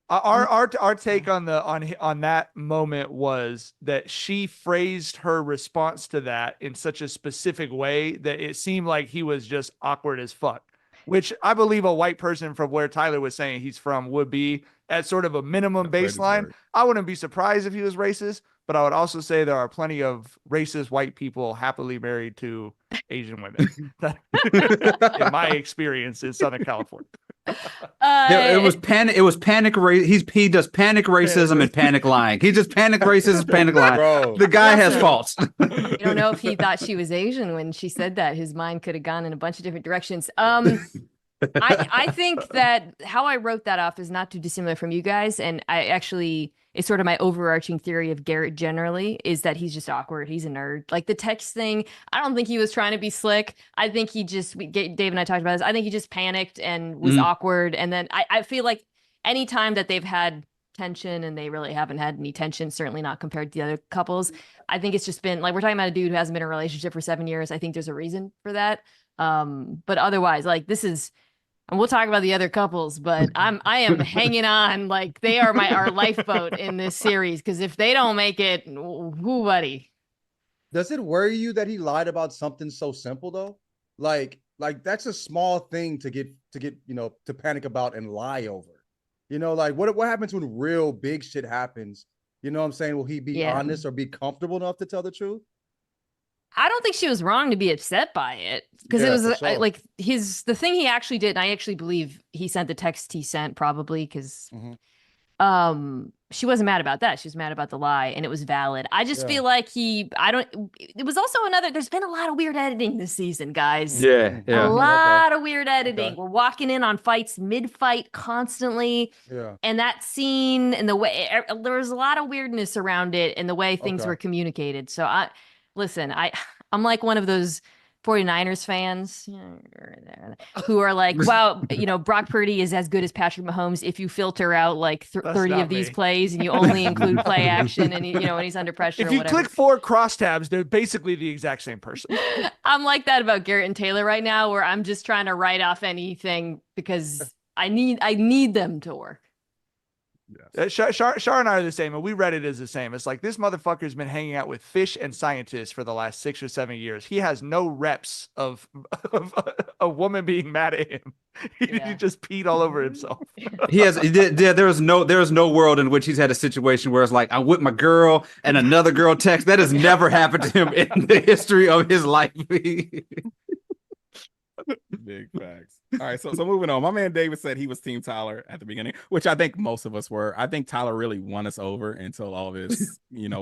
Our take on that moment was that she phrased her response to that in such a specific way that it seemed like he was just awkward as fuck, which I believe a white person from where Tyler was saying he's from would be at sort of a minimum baseline. I wouldn't be surprised if he was racist, but I would also say there are plenty of racist white people happily married to Asian women. In my experience in Southern California. It was panic. It was panic. He does panic racism and panic lying. He just panic racism, panic lying. Bro. The guy has faults. I don't know if he thought she was Asian when she said that. His mind could have gone in a bunch of different directions. I think that how I wrote that off is not too dissimilar from you guys. And I actually, it's sort of my overarching theory of Garrett generally is that he's just awkward. He's a nerd. Like the text thing, I don't think he was trying to be slick. I think Dave and I talked about this. I think he just panicked and was awkward. And then I feel like anytime that they've had tension, and they really haven't had any tension, certainly not compared to the other couples, I think it's just been like, we're talking about a dude who hasn't been in a relationship for 7 years. I think there's a reason for that. But otherwise, like this is, and we'll talk about the other couples, but I am hanging on like they are our lifeboat in this series, because if they don't make it, who, buddy? Does it worry you that he lied about something so simple though? Like that's a small thing to get to panic about and lie over. Like what happens when real big shit happens? You know what I'm saying? Will he be honest or be comfortable enough to tell the truth? I don't think she was wrong to be upset by it, because it was sure. like the thing he actually did. And I actually believe he sent the text he sent probably because she wasn't mad about that. She was mad about the lie, and it was valid. I just feel like it was also there's been a lot of weird editing this season, guys. Yeah. A lot of weird editing. Okay. We're walking in on fights mid-fight constantly. Yeah. And that scene and the way there was a lot of weirdness around it and the way things were communicated. So listen, I'm like one of those 49ers fans who are like, wow, Brock Purdy is as good as Patrick Mahomes if you filter out like 30 of these plays and you only include play action and when he's under pressure. If you click 4 crosstabs, they're basically the exact same person. I'm like that about Garrett and Taylor right now, where I'm just trying to write off anything because I need them to work. Yes. Shar and I are the same, and we read it as the same. It's like this motherfucker's been hanging out with fish and scientists for the last 6 or 7 years. He has no reps of a woman being mad at him. He just peed all over himself. There was no world in which he's had a situation where it's like, I'm with my girl and another girl text. That has never happened to him in the history of his life. Big facts. All right, so moving on. My man David said he was Team Tyler at the beginning, which I think most of us were. I think Tyler really won us over until all this,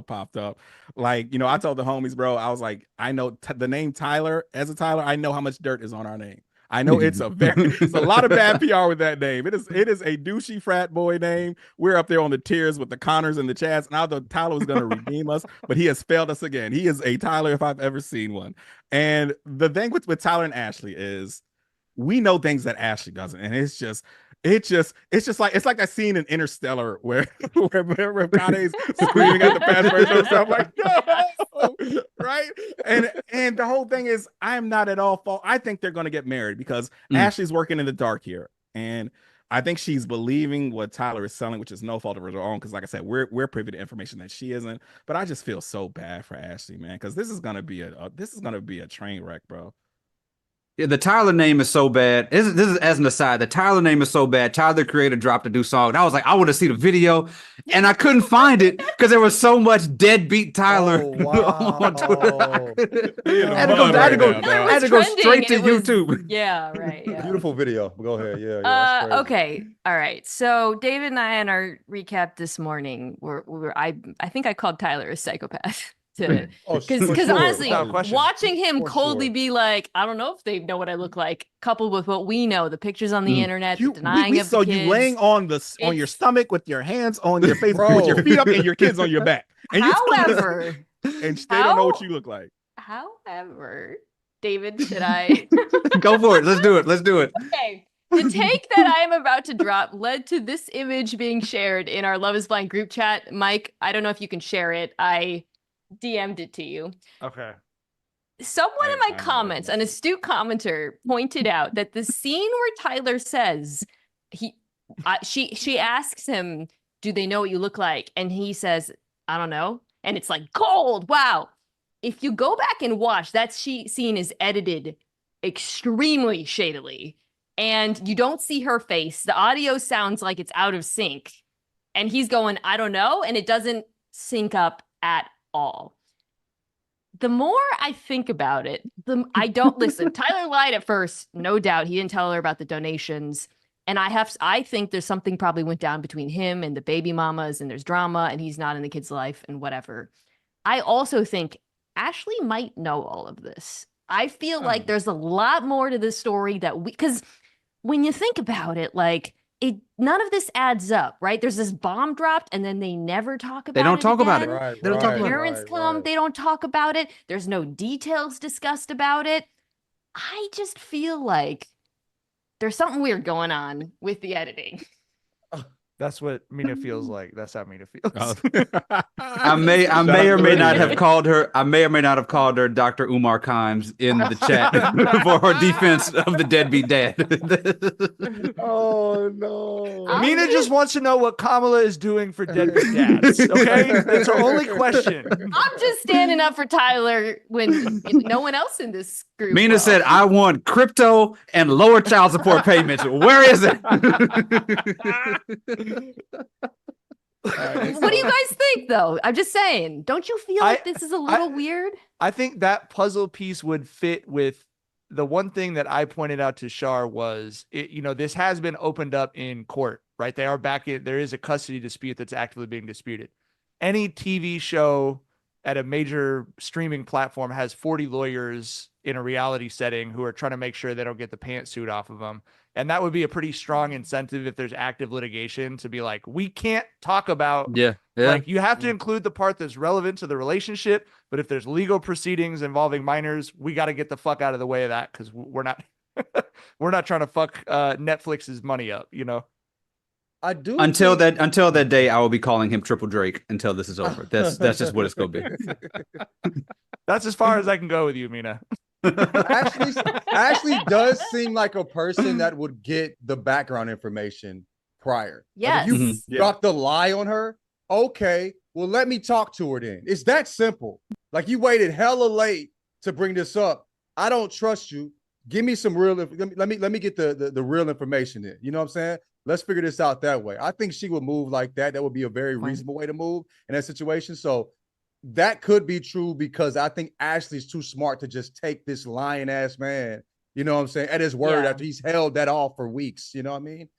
popped up. Like, I told the homies, bro, I was like, I know the name Tyler as a Tyler. I know how much dirt is on our name. I know it's a lot of bad PR with that name. It is a douchey frat boy name. We're up there on the tiers with the Connors and the Chads, and I thought Tyler was going to redeem us, but he has failed us again. He is a Tyler if I've ever seen one. And the thing with Tyler and Ashley is we know things that Ashley doesn't, and it's just like that scene in Interstellar where Kane's screaming at the fast version of stuff like no, right? And the whole thing is I'm not at all fault. I think they're going to get married because Ashley's working in the dark here, and I think she's believing what Tyler is selling, which is no fault of her own. Because like I said, we're privy to information that she isn't. But I just feel so bad for Ashley, man, because this is gonna be a train wreck, bro. Yeah, the Tyler name is so bad. This is as an aside. The Tyler name is so bad. Tyler, the creator, dropped a new song. And I was like, I want to see the video. And I couldn't find it because there was so much deadbeat Tyler on Twitter. I had to go straight to YouTube. Yeah, right. Yeah. Beautiful video. Go ahead. Yeah. Okay. All right. So David and I in our recap this morning, I think I called Tyler a psychopath. Because honestly, watching him coldly be like, I don't know if they know what I look like, coupled with what we know, the pictures on the internet, the denying of the kids. You laying on your stomach with your hands on your face, with your feet up, and your kids on your back. And however, and they don't know what you look like. However, David, should I? Go for it. Let's do it. Let's do it. Okay. The take that I am about to drop led to this image being shared in our Love is Blind group chat. Mike, I don't know if you can share it. I DM'd it to you. Okay. Someone in my comments, an astute commenter, pointed out that the scene where Tyler says she asks him, "Do they know what you look like?" And he says, "I don't know." And it's like gold. Wow. If you go back and watch, that scene is edited extremely shadily. And you don't see her face. The audio sounds like it's out of sync. And he's going, "I don't know." And it doesn't sync up at all. The more I think about it, I don't listen. Tyler lied at first, no doubt. He didn't tell her about the donations. And I think there's something probably went down between him and the baby mamas, and there's drama, and he's not in the kid's life and whatever. I also think Ashley might know all of this. I feel like there's a lot more to this story because when you think about it, like none of this adds up, right? There's this bomb dropped, and then they never talk about it. They don't talk about it. Right, They don't talk about it. Parents come, they don't talk about it. There's no details discussed about it. I just feel like there's something weird going on with the editing. That's what Mina feels like. That's how Mina feels. I may or may not have called her. I may or may not have called her Dr. Umar Kimes in the chat for her defense of the deadbeat dad. Oh no. Mina just wants to know what Kamala is doing for deadbeat dads. Okay, that's her only question. I'm just standing up for Tyler when no one else in this group. Mina said, "I want crypto and lower child support payments. Where is it?" What do you guys think, though? I'm just saying, don't you feel like this is a little weird? I think that puzzle piece would fit with the one thing that I pointed out to Shar was, this has been opened up in court, right? They are back in, there is a custody dispute that's actively being disputed. Any TV show at a major streaming platform has 40 lawyers in a reality setting who are trying to make sure they don't get the pantsuit off of them. And that would be a pretty strong incentive if there's active litigation to be like, we can't talk about, like, you have to include the part that's relevant to the relationship. But if there's legal proceedings involving minors, we got to get the fuck out of the way of that. Cause we're not, we're not trying to fuck Netflix's money up, I do until that day, I will be calling him Triple Drake until this is over. That's just what it's gonna be. That's as far as I can go with you, Mina. Ashley does seem like a person that would get the background information prior. Yes. Like if you dropped the lie on her, okay, well, let me talk to her then. It's that simple. Like, you waited hella late to bring this up. I don't trust you. Give me some real, let me get the real information in. You know what I'm saying? Let's figure this out that way. I think she would move like that. That would be a very reasonable way to move in that situation. So that could be true, because I think Ashley's too smart to just take this lying ass man, you know what I'm saying, at his word after he's held that off for weeks. You know what I mean?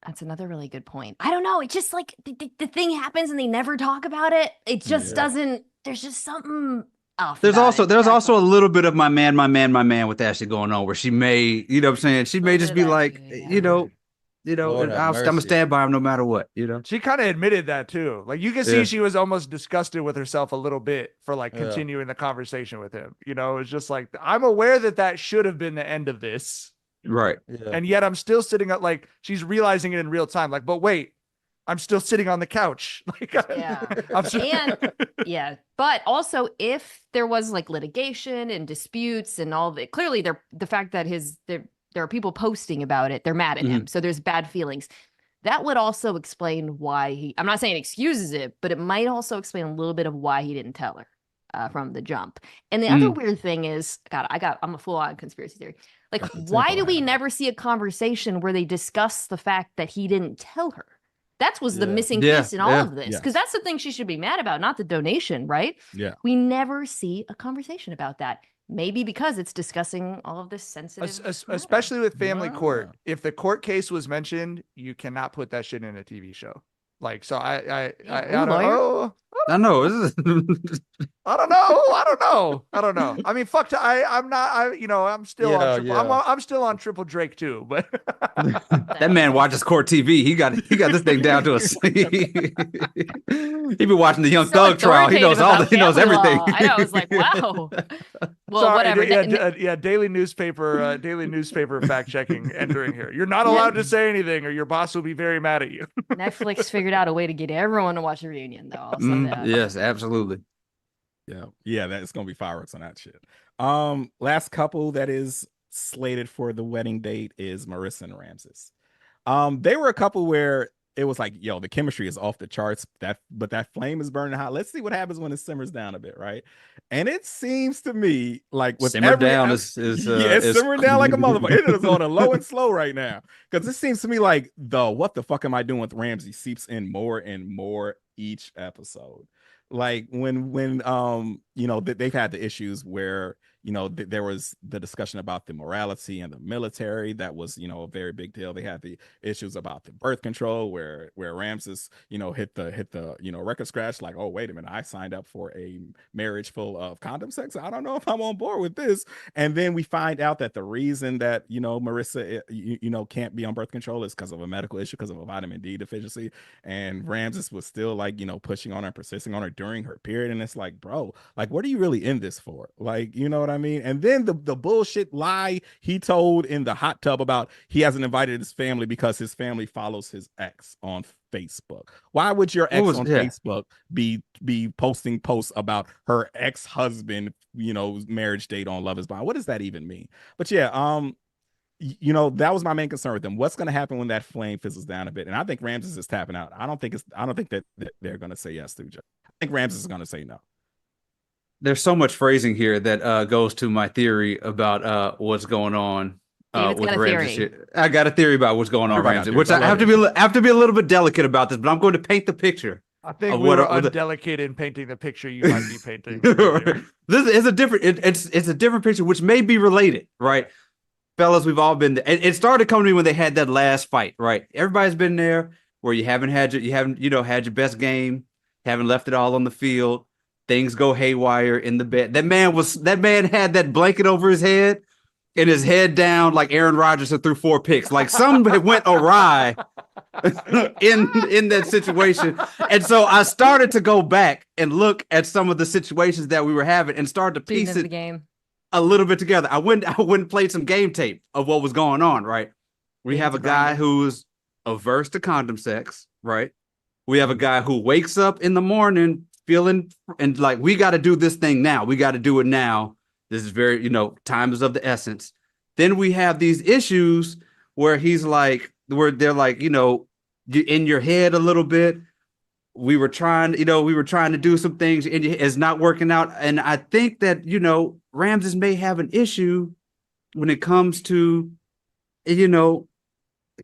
That's another really good point. I don't know. It's just like the thing happens and they never talk about it. It just doesn't, there's just something off. There's also a little bit of my man with Ashley going on, where she may, you know what I'm saying? She may just be like, Lord, I'm gonna stand by him no matter what, She kind of admitted that too. Like, you can see she was almost disgusted with herself a little bit for like continuing the conversation with him. It's just like, I'm aware that should have been the end of this. Right. Yeah. And yet I'm still sitting at, like, she's realizing it in real time. Like, but wait, I'm still sitting on the couch. Like, but also if there was like litigation and disputes and all that, clearly the fact that there are people posting about it, they're mad at him. So there's bad feelings. That would also explain why I'm not saying it excuses it, but it might also explain a little bit of why he didn't tell her from the jump. And the other weird thing is, I'm a full on conspiracy theory. Like, why do we never see a conversation where they discuss the fact that he didn't tell her? That was the missing piece in all of this. Because that's the thing she should be mad about, not the donation, right? Yeah. We never see a conversation about that. Maybe because it's discussing all of this sensitive, especially with family court. If the court case was mentioned, you cannot put that shit in a TV show. Like, so I don't know. I know. I don't know. I mean, fuck. I'm still on Triple Drake too. But that man watches court TV. He got this thing down to a C. He been watching the Young So Thug trial. He knows authoritative he knows about family everything. law. I know. I was like, wow. Well, Sorry, whatever. Yeah, daily newspaper fact checking entering here. You're not allowed to say anything, or your boss will be very mad at you. Netflix figured out a way to get everyone to watch the reunion, though. I'll say that. Yes, absolutely. Yeah, that's gonna be fireworks on that shit. Last couple that is slated for the wedding date is Marissa and Ramses. They were a couple where it was like, yo, the chemistry is off the charts. But that flame is burning hot. Let's see what happens when it simmers down a bit, right? And it seems to me like with Simmer down it's is simmering down like a motherfucker. It is on a low and slow right now because it seems to me like the what the fuck am I doing with Ramsey seeps in more and more each episode. Like when they've had the issues where there was the discussion about the morality and the military that was a very big deal. They had the issues about the birth control where Ramses hit the record scratch like, oh wait a minute, I signed up for a marriage full of condom sex. I don't know if I'm on board with this. And then we find out that the reason that Marissa can't be on birth control is because of a medical issue, because of a vitamin D deficiency, and Ramses was still like pushing on her, persisting on her during her period. And it's like, bro, like what are you really in this for? Like, you know what I mean? And then the bullshit lie he told in the hot tub about he hasn't invited his family because his family follows his ex on Facebook. Why would your ex on Facebook be posting posts about her ex-husband, marriage date on Love Is Blind? What does that even mean? But yeah, that was my main concern with them. What's going to happen when that flame fizzles down a bit? And I think Ramses is tapping out. I don't think that they're going to say yes to each other. I think Ramses is going to say no. There's so much phrasing here that goes to my theory about what's going on with Ramses. I got a theory about what's going on, Ramses, which I have to be a little bit delicate about this, but I'm going to paint the picture. I think we were undelicate in painting the picture you might be painting. This is a different. It's a different picture, which may be related, right? Fellas, we've all been there. It started coming to me when they had that last fight, right? Everybody's been there where you haven't had your best game, haven't left it all on the field. Things go haywire in the bed. That man had that blanket over his head and his head down like Aaron Rodgers had threw 4 picks. Like something went awry in that situation. And so I started to go back and look at some of the situations that we were having and start to piece it a little bit together. I went and played some game tape of what was going on, right? We have a guy who's averse to condom sex, right? We have a guy who wakes up in the morning feeling and like, we got to do this thing now. We got to do it now. This is very, time is of the essence. Then we have these issues where he's like, where they're like, you're in your head a little bit. We were trying to do some things and it's not working out. And I think that, Ramses may have an issue when it comes to,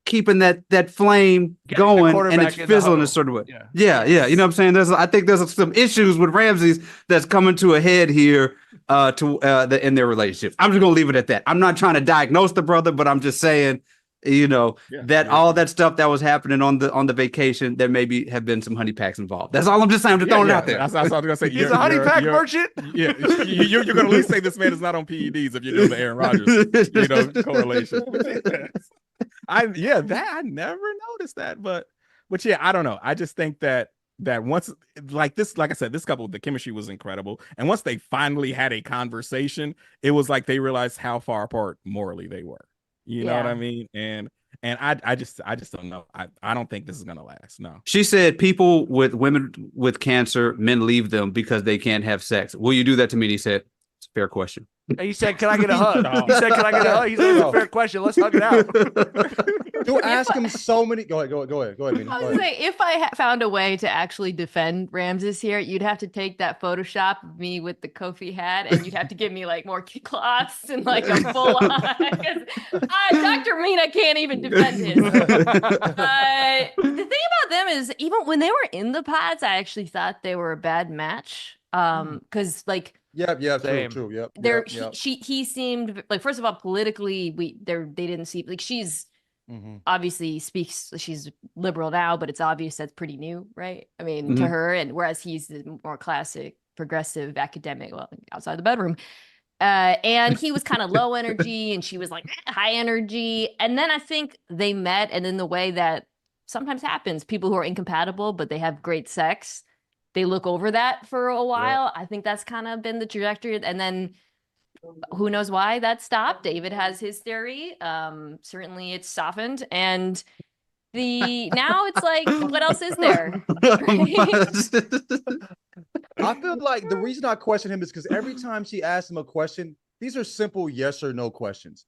keeping that flame going and it's fizzling a certain way. Yeah. You know what I'm saying? I think there's some issues with Ramses that's coming to a head here in their relationship. I'm just gonna leave it at that. I'm not trying to diagnose the brother, but I'm just saying, all that stuff that was happening on the vacation, there maybe have been some honey packs involved. That's all I'm just saying. I'm just throwing it out there. That's what I was gonna say. He's a honey pack merchant. Yeah, you're gonna at least say this man is not on PEDs if you're doing the Aaron Rodgers, correlation. I never noticed that, but yeah, I don't know. I just think that once, like I said, this couple, the chemistry was incredible, and once they finally had a conversation, it was like they realized how far apart morally they were. You know what I mean? And I just don't know. I don't think this is gonna last. No. She said women with cancer, men leave them because they can't have sex. Will you do that to me? And he said, it's a fair question. And he said, can I get a hug? He said, can I get a hug? He said, it's a fair question. Let's hug it out. You ask him so many. Go ahead. Mina. I was gonna say, if I found a way to actually defend Ramses here, you'd have to take that Photoshop of me with the Kofi hat, and you'd have to give me like more cloths and like a full on. Dr. Mina can't even defend his. The thing about them is, even when they were in the pods, I actually thought they were a bad match. Because like. True. Yep. He seemed like, first of all, politically, they didn't see, like, she's obviously speaks, she's liberal now, but it's obvious that's pretty new, right? I mean, to her, and whereas he's the more classic progressive academic, well, outside the bedroom. And he was kind of low energy and she was like high energy. And then I think they met, and then the way that sometimes happens, people who are incompatible, but they have great sex, they look over that for a while. I think that's kind of been the trajectory. And then who knows why that stopped? David has his theory. Certainly it's softened. And now it's like, what else is there? I feel like the reason I question him is because every time she asks him a question, these are simple yes or no questions.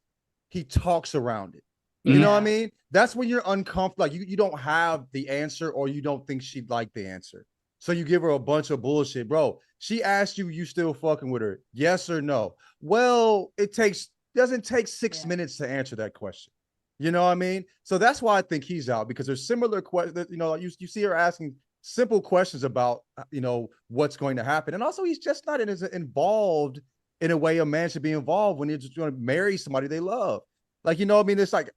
He talks around it. You know what I mean? That's when you're uncomfortable. Like you don't have the answer, or you don't think she'd like the answer. So you give her a bunch of bullshit. Bro, she asked you still fucking with her? Yes or no? Well, doesn't take 6 minutes to answer that question. You know what I mean? So that's why I think he's out, because there's similar questions. You know, you see her asking simple questions about, what's going to happen. And also, he's just not as involved in a way a man should be involved when you're just going to marry somebody they love. Like, you know what I mean? It's like,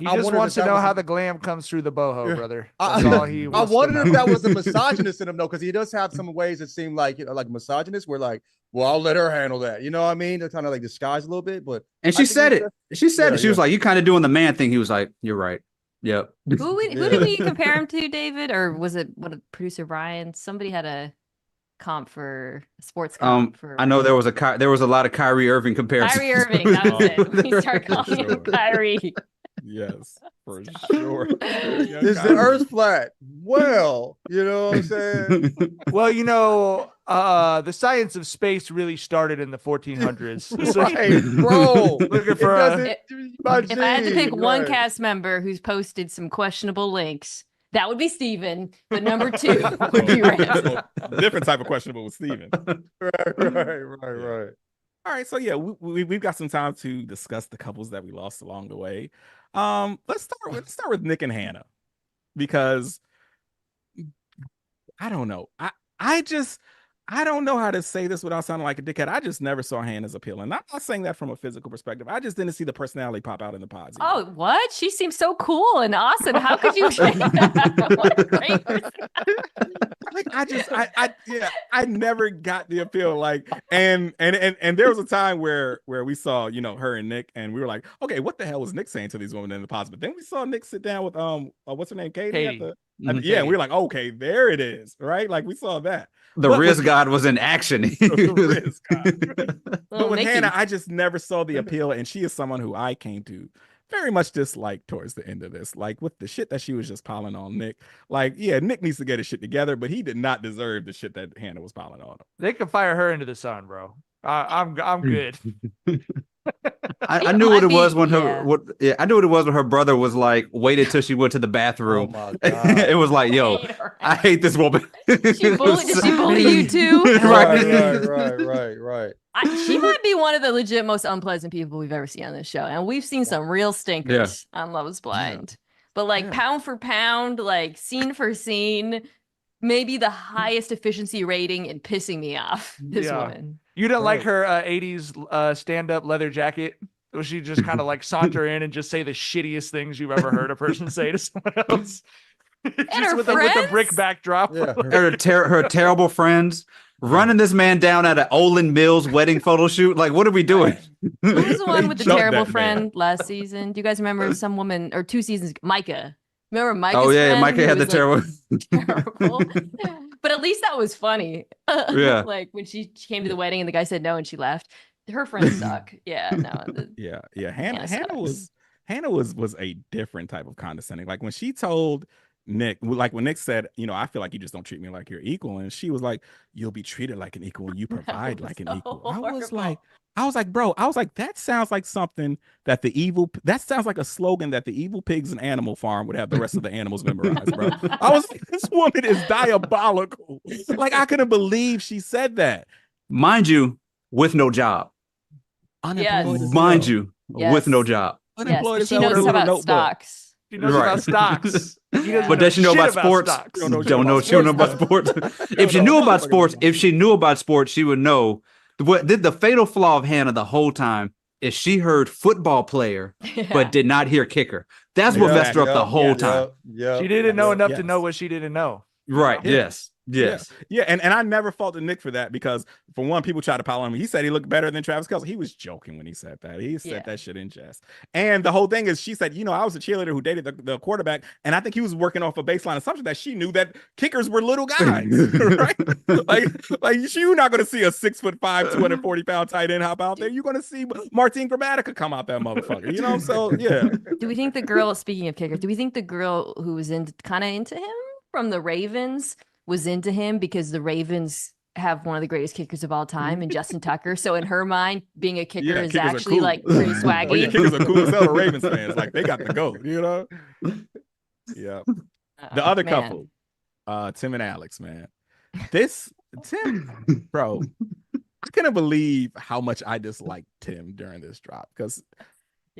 he just wants to know how the glam comes through the boho, brother. That's all he I wondered if that was a misogynist in him, though, because he does have some ways that seem like, like misogynist, where like, well, I'll let her handle that. You know what I mean? They're kind of like disguised a little bit, but. And she said it. She said it. She was like, you kind of doing the man thing. He was like, you're right. Yep. Who did we compare him to, David? Or was it producer Brian? Somebody had a comp for sports comp for. I know there was a lot of Kyrie Irving comparisons. Kyrie Irving, that was it. We start calling him Kyrie. Yes, for sure. Is the earth flat? Well, you know what I'm saying? Well, the science of space really started in the 1400s. So, right, bro. Looking for if I had to pick one cast member who's posted some questionable links, that would be Steven. But number 2 would be Ramses. Different type of questionable with Steven. Right. All right, so yeah, we've got some time to discuss the couples that we lost along the way. Let's start with Nick and Hannah, because I don't know. I don't know how to say this without sounding like a dickhead. I just never saw Hannah's appeal. And I'm not saying that from a physical perspective. I just didn't see the personality pop out in the pods. Oh, what? She seems so cool and awesome. How could you say that? What a great person. I never got the appeal. Like, and there was a time where we saw, her and Nick, and we were like, okay, what the hell was Nick saying to these women in the pods? But then we saw Nick sit down with what's her name? Katie. And we were like, okay, there it is, right? Like, we saw that. The Riz God was in action. The Riz God. But with Hannah, I just never saw the appeal, and she is someone who I came to very much dislike towards the end of this. Like, with the shit that she was just piling on Nick. Like, yeah, Nick needs to get his shit together, but he did not deserve the shit that Hannah was piling on him. They can fire her into the sun, bro. I'm good. I knew what it was when I knew what it was when her brother was like, waited till she went to the bathroom. Oh my God. It was like, yo, I hate this woman. Did she bully you too? Right. She might be one of the legit most unpleasant people we've ever seen on this show. And we've seen some real stinkers on Love is Blind. But like pound for pound, like scene for scene, maybe the highest efficiency rating in pissing me off, this woman. You didn't like her 80s stand-up leather jacket? Or she just kind of like saunter in and just say the shittiest things you've ever heard a person say to someone else? Just with a brick backdrop. Yeah. Her terrible friends running this man down at an Olin Mills wedding photo shoot. Like, what are we doing? Who was the one with the terrible friend last season? Do you guys remember some woman, or 2 seasons? Micah. Remember Micah? Oh yeah, Micah had the terrible. But at least that was funny. Yeah. Like when she came to the wedding and the guy said no and she left. Her friends suck. Yeah, no. Yeah. Hannah was a different type of condescending. Like when she told Nick, like when Nick said, I feel like you just don't treat me like you're equal, and she was like, you'll be treated like an equal and you provide like an equal. I was like, bro, that sounds like something that that sounds like a slogan that the Evil Pigs and Animal Farm would have the rest of the animals memorized, bro. I was like, this woman is diabolical. Like, I couldn't believe she said that. Mind you, with no job. Unemployed as Mind hell. you, with no job. Unemployed as she hell with a knows little about notebook. stocks. She knows about stocks. But does she know about sports? She don't know about sports. If she knew about sports, she would know. What did the fatal flaw of Hannah the whole time is she heard football player, but did not hear kicker. That's what messed her up the whole time. She didn't know enough to know what she didn't know. Right. Yeah. Yes. Yes. Yeah. And I never faulted Nick for that because, for one, people try to pile on him. He said he looked better than Travis Kelce. He was joking when he said that. He said that shit in jest. And the whole thing is, she said, I was a cheerleader who dated the quarterback, and I think he was working off a baseline assumption that she knew that kickers were little guys, right? like you're not going to see a 6'5", 240-pound tight end hop out there. You're going to see Martin Gramatica come out that motherfucker. So yeah. Do we think the girl? Speaking of kickers, do we think the girl who was kind of into him from the Ravens was into him because the Ravens have one of the greatest kickers of all time and Justin Tucker? So in her mind, being a kicker is actually cool. Like pretty swaggy. Oh, yeah, kickers are cool as hell to Ravens fans. Like, they got the GOAT, Yeah. The other couple, Tim and Alex, man. Tim, bro, I couldn't believe how much I disliked Tim during this drop because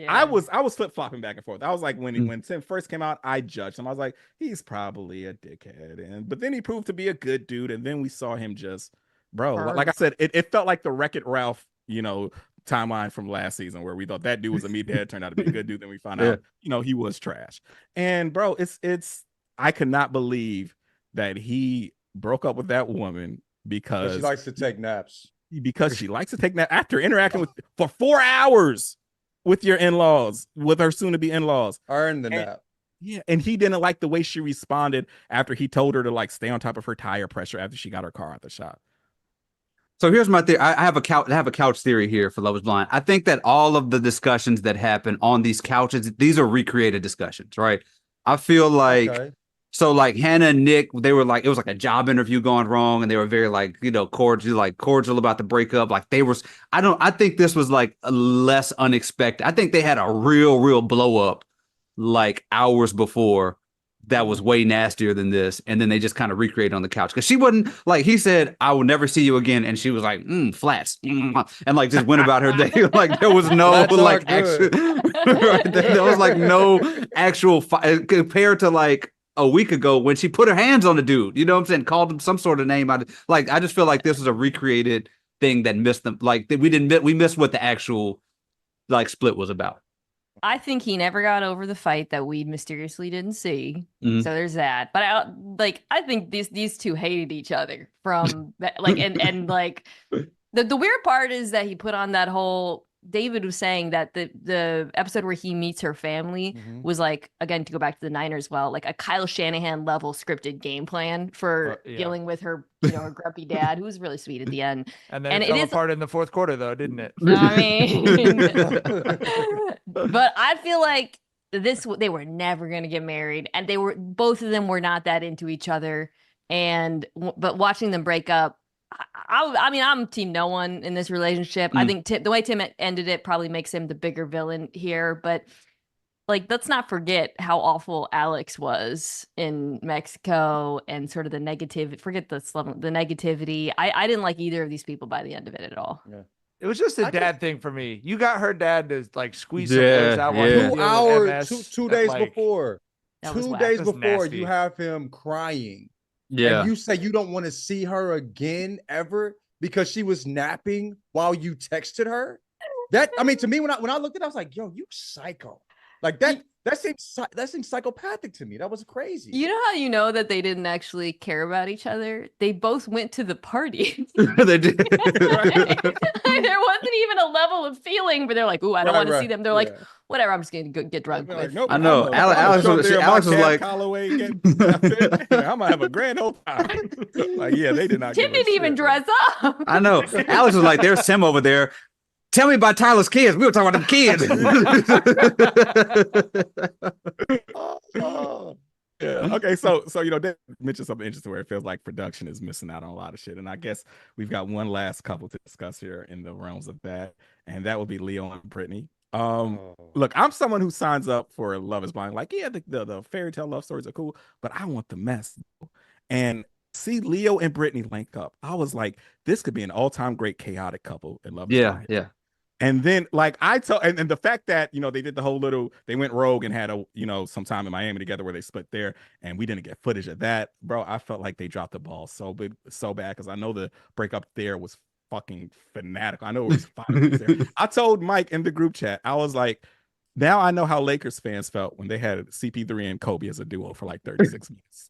I was flip-flopping back and forth. I was like, when Tim first came out, I judged him. I was like, he's probably a dickhead. But then he proved to be a good dude. And then we saw him just, bro, like I said, it felt like the Wreck-It Ralph, timeline from last season where we thought that dude was a meathead, turned out to be a good dude. Then we found out, he was trash. And bro, I could not believe that he broke up with that woman because she likes to take naps. Because she likes to take naps after interacting for 4 hours with your in-laws, with her soon-to-be in-laws. Earn the nap. Yeah, and he didn't like the way she responded after he told her to like stay on top of her tire pressure after she got her car out the shop. So here's my theory. I have a couch theory here for Love Is Blind. I think that all of the discussions that happen on these couches, these are recreated discussions, right? I feel like So like Hannah and Nick, they were like, it was like a job interview gone wrong, and they were very cordial about the breakup. Like I think this was like a less unexpected. I think they had a real blow up like hours before that was way nastier than this, and then they just kind of recreated on the couch because she wasn't like, he said, "I will never see you again," and she was like, "Flats," and like just went about her day. Like there was no like actual, right? There was like no actual compared to like a week ago when she put her hands on the dude, you know what I'm saying? Called him some sort of name. I just feel like this was a recreated thing that missed them. Like we missed what the actual like split was about. I think he never got over the fight that we mysteriously didn't see. Mhm. So there's that. But I think these two hated each other from like and like the weird part is that he put on that whole, David was saying that the episode where he meets her family was like, again, to go back to the Niners, like a Kyle Shanahan level scripted game plan for dealing with her, her grumpy dad, who was really sweet at the end. And then it fell apart in the fourth quarter, though, didn't it? I mean, but I feel like they were never going to get married, and both of them were not that into each other. But watching them break up, I mean, I'm team no one in this relationship. I think the way Tim ended it probably makes him the bigger villain here. But like, let's not forget how awful Alex was in Mexico and sort of the negative. Forget the negativity. I didn't like either of these people by the end of it at all. Yeah. It was just a dad thing for me. You got her dad to like squeeze some Yeah, words out. yeah. while you 2 deal with hours, MS. two days Like, before. That was 2 whack. days That's before, nasty. you have him crying. Yeah. And you say you don't want to see her again ever because she was napping while you texted her. That, I mean, to me, when I looked at it, I was like, yo, you psycho. Like that seems psychopathic to me. That was crazy. You know how you know that they didn't actually care about each other? They both went to the party. They did. There wasn't even a level of feeling, but they're like, "Ooh, I don't want to see them." They're like, "Whatever, I'm just gonna get drunk with." nope, I know. Alex was like, I'm gonna have a grand old time. Like, yeah, they did not. Tim didn't even dress up. I know. Alex was like, there's Tim over there. Tell me about Tyler's kids. We were talking about the kids. Yeah. Okay. So they mentioned something interesting where it feels like production is missing out on a lot of shit, and I guess we've got one last couple to discuss here in the realms of that, and that would be Leo and Brittany. Look, I'm someone who signs up for Love Is Blind. Like, yeah, the fairy tale love stories are cool, but I want the mess. And see Leo and Brittany link up. I was like, this could be an all-time great chaotic couple in Love Is Blind. Yeah. And then like I told, and the fact that, they did the whole they went rogue and had some time in Miami together where they split there, and we didn't get footage of that, bro. I felt like they dropped the ball so bad, because I know the breakup there was fucking fanatical. I know it was fire there. I told Mike in the group chat, I was like, Now I know how Lakers fans felt when they had CP3 and Kobe as a duo for like 36 minutes,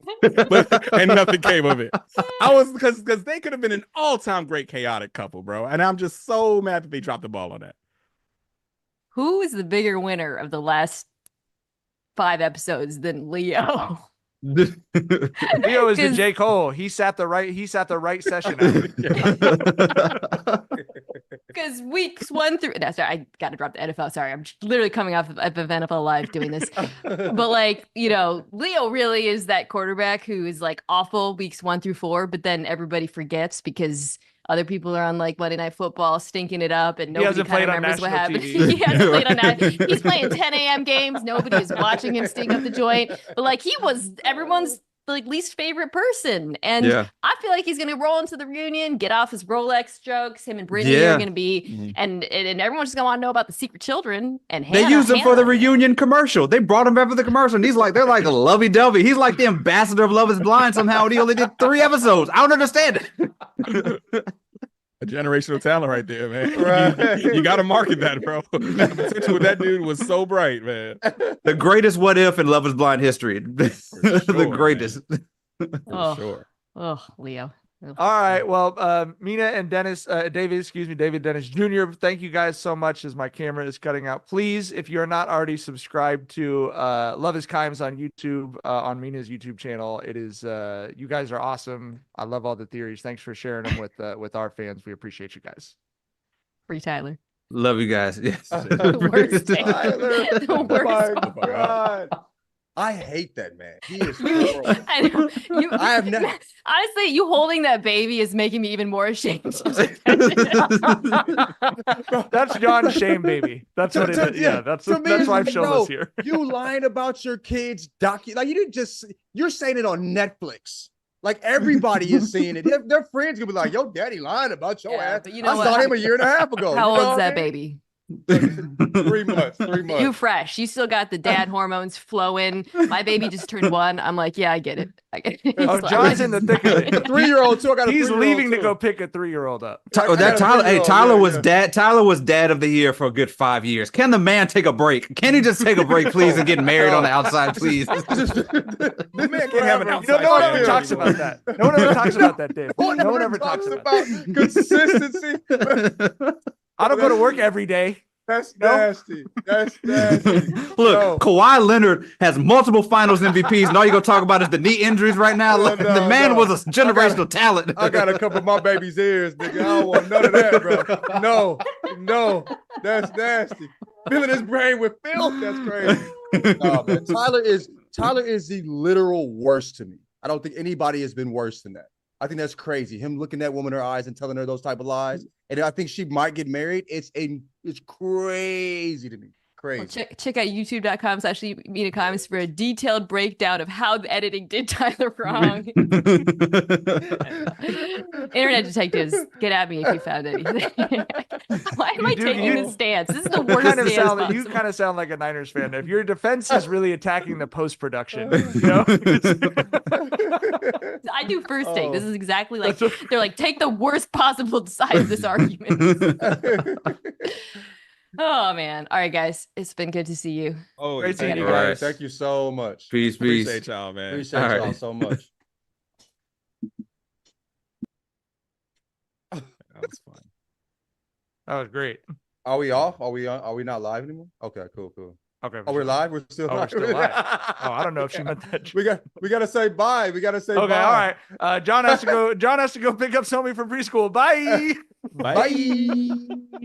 and nothing came of it. I was because they could have been an all-time great chaotic couple, bro. And I'm just so mad that they dropped the ball on that. Who is the bigger winner of the last 5 episodes than Leo? Leo is the J. Cole. He sat the right session out. Because weeks 1 through I gotta drop the NFL. Sorry, I'm literally coming off of NFL Live doing this. But like, Leo really is that quarterback who is like awful weeks 1 through 4, but then everybody forgets because other people are on like Monday Night Football stinking it up, and nobody kind of remembers what happened. He hasn't played on that. He's playing 10 a.m. games. Nobody is watching him stink up the joint. But like, he was everyone's like least favorite person, and I feel like he's gonna roll into the reunion, get off his Rolex jokes. Him and Brittany are gonna be, and everyone's just gonna want to know about the secret children. And they used him for the reunion commercial. They brought him back for the commercial, and they're like a lovey-dovey. He's like the ambassador of Love Is Blind somehow, and he only did 3 episodes. I don't understand it. A generational talent right there, man. Right. You got to market that, bro. The potential with that dude was so bright, man. The greatest what if in Love Is Blind history. Sure, the greatest. For sure. Oh, Leo. All right. Well, Mina and David Dennis Jr., thank you guys so much as my camera is cutting out. Please, if you're not already subscribed to Love is Kimes on YouTube, on Mina's YouTube channel, it is, you guys are awesome. I love all the theories. Thanks for sharing them with our fans. We appreciate you guys. Free Tyler. Love you guys. Yes. The worst thing. The worst. Oh my God. I hate that man. He is horrible. I know. I have never. Honestly, you holding that baby is making me even more ashamed. That's John's shame baby. That's what it is. Yeah, that's why I've shown this here. You lying about your kids' like you didn't just. You're saying it on Netflix. Like everybody is seeing it. Their friends gonna be like, "Yo, daddy lying about your ass." But you know I saw him a year and a half ago. How old's that baby? 3 months. 3 months. You fresh. You still got the dad hormones flowing. My baby just turned 1. I'm like, yeah, I get it. Oh, John's in the thick of it. A 3-year-old too. I got a He's 3-year-old leaving too. to go pick a 3-year-old up. Tyler was dad. Tyler was dad of the year for a good 5 years. Can the man take a break? Can he just take a break, please, and get married on the outside, please? The man can't have an outside. No one ever talks about that. No one ever talks about that, Dave. No one ever talks about consistency. I don't go to work every day. That's nasty. That's nasty. Look, Kawhi Leonard has multiple finals MVPs, and all you're going to talk about is the knee injuries right now. The man was a generational talent. I got a couple of my baby's ears, nigga. I don't want none of that, bro. No. That's nasty. Filling his brain with filth. That's crazy. No, man. Tyler is the literal worst to me. I don't think anybody has been worse than that. I think that's crazy. Him looking that woman in her eyes and telling her those type of lies. And I think she might get married. It's crazy to me. Crazy. Well, check out youtube.com/Mina Kimes for a detailed breakdown of how the editing did Tyler wrong. Internet detectives, get at me if you found anything. Why am I taking this stance? This is the worst stance. You kind of sound like a Niners fan. If your defense is really attacking the post-production, I do first take. This is exactly like they're like, take the worst possible side of this argument. Oh man. All right, guys. It's been good to see you. Oh, great seeing you guys. Thank you so much. Peace. Appreciate y'all, man. Appreciate y'all so much. That was fun. That was great. Are we off? Are we not live anymore? Okay, cool. Okay. Oh, we're live? We're still live. We're still live. Oh, I don't know if she meant that. We gotta say bye. We gotta say bye. Okay, all right. John has to go pick up Somi from preschool. Bye. Bye.